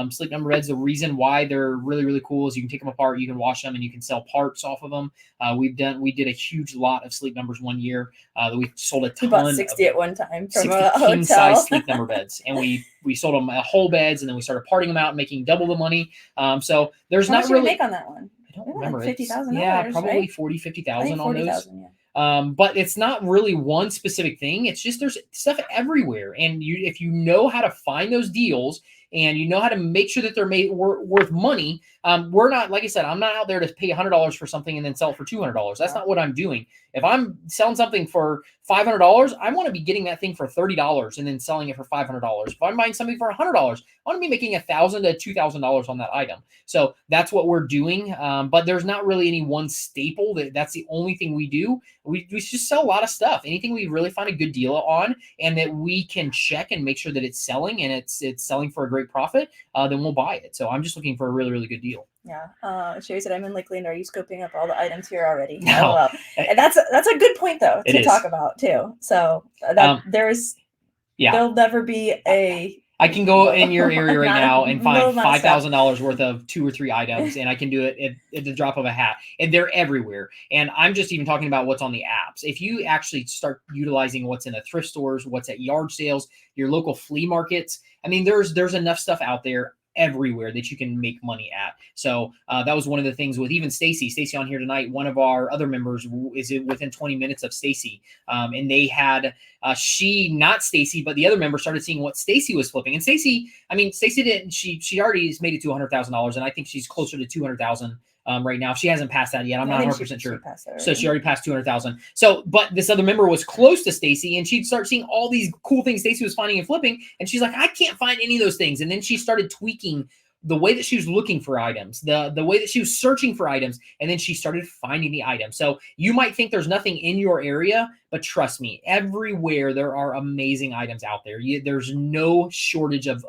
[SPEAKER 2] Sleep number beds, the reason why they're really, really cool is you can take them apart, you can wash them, and you can sell parts off of them. We did a huge lot of sleep numbers one year. That we sold a ton.
[SPEAKER 1] We bought 60 at one time from
[SPEAKER 2] 60
[SPEAKER 1] a hotel.
[SPEAKER 2] king-size sleep number beds, and we sold them whole beds, and then we started parting them out and making double the money. So there's
[SPEAKER 1] How
[SPEAKER 2] not
[SPEAKER 1] much
[SPEAKER 2] really.
[SPEAKER 1] Did we make on that one?
[SPEAKER 2] I don't remember.
[SPEAKER 1] Like $50,000.
[SPEAKER 2] Yeah, probably
[SPEAKER 1] right?
[SPEAKER 2] 50,000 on those.
[SPEAKER 1] Yeah.
[SPEAKER 2] But it's not really one specific thing. It's just there's stuff everywhere, and if you know how to find those deals and you know how to make sure that they're worth money. We're not, like I said, I'm not out there to pay $100 for something and then sell it for $200. That's not what I'm doing. If I'm selling something for $500, I want to be getting that thing for $30 and then selling it for $500. If I'm buying something for $100, I want to be making $1,000 to $2,000 on that item. So that's what we're doing. But there's not really any one staple. That's the only thing we do. We just sell a lot of stuff. Anything we really find a good deal on and that we can check and make sure that it's selling and it's selling for a great profit, then we'll buy it. So I'm just looking for a really, really good deal.
[SPEAKER 1] Yeah. Sherry said, I'm in Lakeland. Are you scoping up all the items here already?
[SPEAKER 2] No.
[SPEAKER 1] Well. And that's a good point, though, to talk about, too. So there'll never be a...
[SPEAKER 2] I can go in your area right now and find $5,000 worth of 2 or 3 items, and I can do it at the drop of a hat. And they're everywhere. And I'm just even talking about what's on the apps. If you actually start utilizing what's in the thrift stores, what's at yard sales, your local flea markets, I mean, there's enough stuff out there everywhere that you can make money at. So that was one of the things with even Stacy on here tonight. One of our other members is within 20 minutes of Stacy. And they had not Stacy, but the other member started seeing what Stacy was flipping. And Stacy didn't, she already made it to $100,000. And I think she's closer to 200,000 right now. She hasn't passed that yet. I'm not 100% sure. So she already passed 200,000. So, but this other member was close to Stacy, and she'd start seeing all these cool things Stacy was finding and flipping. And she's like, I can't find any of those things. And then she started tweaking the way that she was looking for items, the way that she was searching for items, and then she started finding the items. So you might think there's nothing in your area, but trust me, everywhere there are amazing items out there. There's no shortage of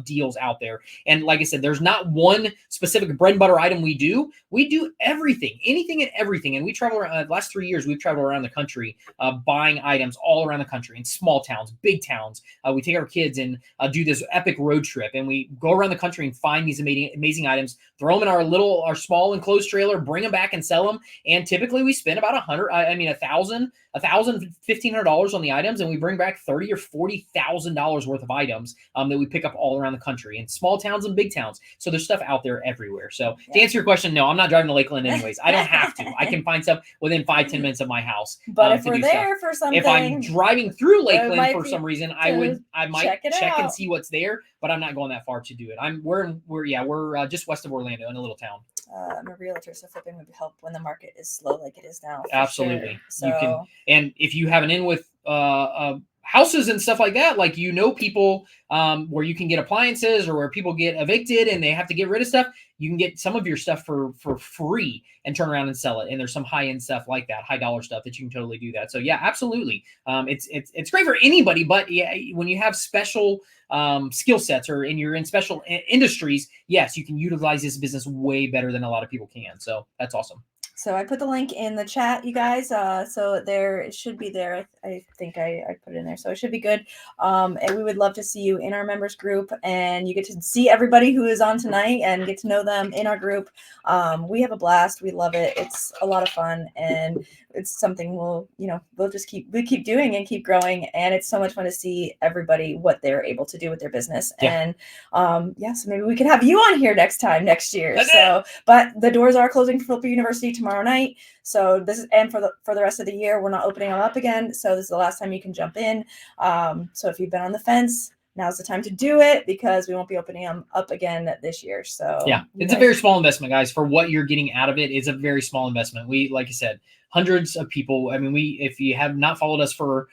[SPEAKER 2] deals out there. And like I said, there's not one specific bread and butter item we do. We do everything, anything and everything. And we travel around, last 3 years, we've traveled around the country buying items all around the country in small towns, big towns. We take our kids and do this epic road trip, and we go around the country and find these amazing items, throw them in our small enclosed trailer, bring them back and sell them. And typically we spend about $1,000, $1,500 on the items, and we bring back $30,000 or $40,000 worth of items that we pick up all around the country in small towns and big towns. So there's stuff out there everywhere. So to answer your question, no, I'm not driving to Lakeland anyways. I don't have to. I can find stuff within 5-10 minutes of my house.
[SPEAKER 1] But if we're there for something,
[SPEAKER 2] if I'm driving through Lakeland for some reason, I might check and see what's there, but I'm not going that far to do it. We're just west of Orlando in a little town.
[SPEAKER 1] I'm a realtor, so flipping would help when the market is slow like it is now.
[SPEAKER 2] Absolutely.
[SPEAKER 1] Sure.
[SPEAKER 2] You can, and if you have an in with houses and stuff like that, like, people where you can get appliances, or where people get evicted and they have to get rid of stuff, you can get some of your stuff for free and turn around and sell it. And there's some high-end stuff like that, high dollar stuff that you can totally do that. So yeah, absolutely. It's great for anybody, but yeah, when you have special skill sets, or you're in special industries, yes, you can utilize this business way better than a lot of people can. So that's awesome.
[SPEAKER 1] So I put the link in the chat, you guys. So it should be there. I think I put it in there, so it should be good. And we would love to see you in our members group, and you get to see everybody who is on tonight and get to know them in our group. We have a blast. We love it. It's a lot of fun, and it's something we'll just keep doing and keep growing. And it's so much fun to see everybody, what they're able to do with their business.
[SPEAKER 2] Yeah.
[SPEAKER 1] And so maybe we could have you on here next year. But the doors are closing for Flipper University tomorrow night. So this is, and for the rest of the year, we're not opening them up again. So this is the last time you can jump in. So if you've been on the fence, now's the time to do it, because we won't be opening them up again this year. So
[SPEAKER 2] yeah, it's a very small investment, guys. For what you're getting out of it, it's a very small investment. We, like I said, hundreds of people. I mean, if you have not followed us for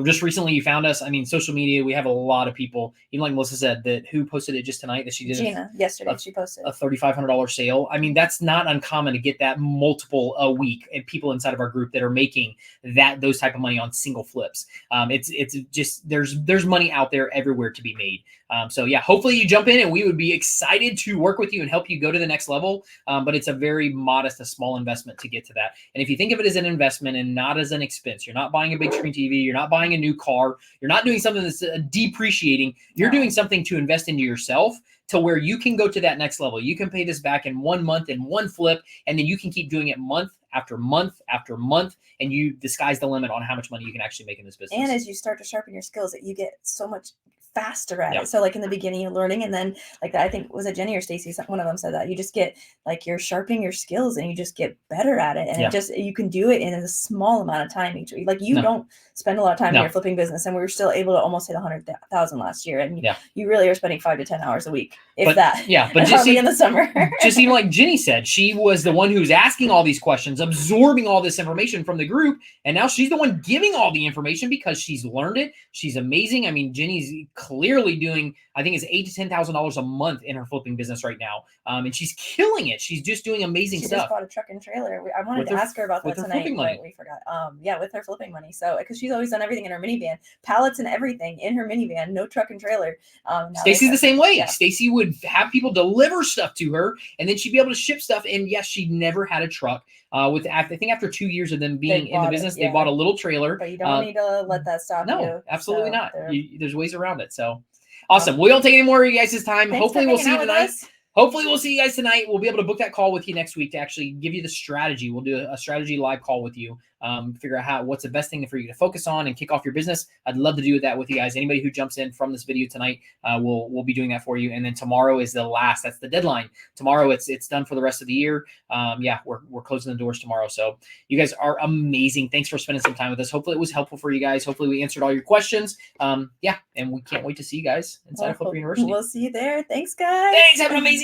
[SPEAKER 2] just recently, you found us. I mean, social media, we have a lot of people, even like Melissa said, that who posted it just tonight, that she did
[SPEAKER 1] Gina yesterday. She posted
[SPEAKER 2] a $3,500 sale. I mean, that's not uncommon to get that multiple a week, and people inside of our group that are making those type of money on single flips. It's just, there's money out there everywhere to be made. So yeah, hopefully you jump in, and we would be excited to work with you and help you go to the next level. But it's a very modest, a small investment to get to that. And if you think of it as an investment and not as an expense, you're not buying a big screen TV, you're not buying a new car, you're not doing something that's depreciating, you're doing something to invest into yourself, to where you can go to that next level. You can pay this back in 1 month, in one flip, and then you can keep doing it month after month after month, and the sky's the limit on how much money you can actually make in this business.
[SPEAKER 1] And as you start to sharpen your skills, you get so much faster at it. So like in the beginning, you're learning, and then like I think, was it Jenny or Stacy? One of them said that you just get, like, you're sharpening your skills, and you just get better at it, and you can do it in a small amount of time each week. Like you don't spend a lot of time in your flipping business, and we were still able to almost hit 100,000 last year, and you really are spending 5 to 10 hours a week, but just in the summer.
[SPEAKER 2] Just even like Jenny said, she was the one who's asking all these questions, absorbing all this information from the group, and now she's the one giving all the information because she's learned it. She's amazing. I mean, Jenny's clearly doing, I think it's $8,000 to $10,000 a month in her flipping business right now, and she's killing it. She's just doing amazing stuff. She just
[SPEAKER 1] bought a truck and trailer. I wanted to ask her about that tonight, but we forgot. With her flipping money. So because she's always done everything in her minivan, pallets and everything in her minivan, no truck and trailer.
[SPEAKER 2] Stacy's the same way. Stacy would have people deliver stuff to her, and then she'd be able to ship stuff. And yes, she never had a truck. I think after 2 years of them being in the business, they bought a little trailer.
[SPEAKER 1] But you don't need to let that stop you.
[SPEAKER 2] No, absolutely not. There's ways around it. So awesome. We don't take any more of you guys' time. Hopefully we'll see you tonight. Hopefully we'll see you guys tonight. We'll be able to book that call with you next week to actually give you the strategy. We'll do a strategy live call with you. Figure out what's the best thing for you to focus on and kick off your business. I'd love to do that with you guys. Anybody who jumps in from this video tonight, we'll be doing that for you. And then tomorrow is the last. That's the deadline. Tomorrow it's done for the rest of the year. We're closing the doors tomorrow. So you guys are amazing. Thanks for spending some time with us. Hopefully it was helpful for you guys. Hopefully we answered all your questions. And we can't wait to see you guys inside of Flipper University.
[SPEAKER 1] We'll see you there. Thanks, guys.
[SPEAKER 2] Thanks. Have an amazing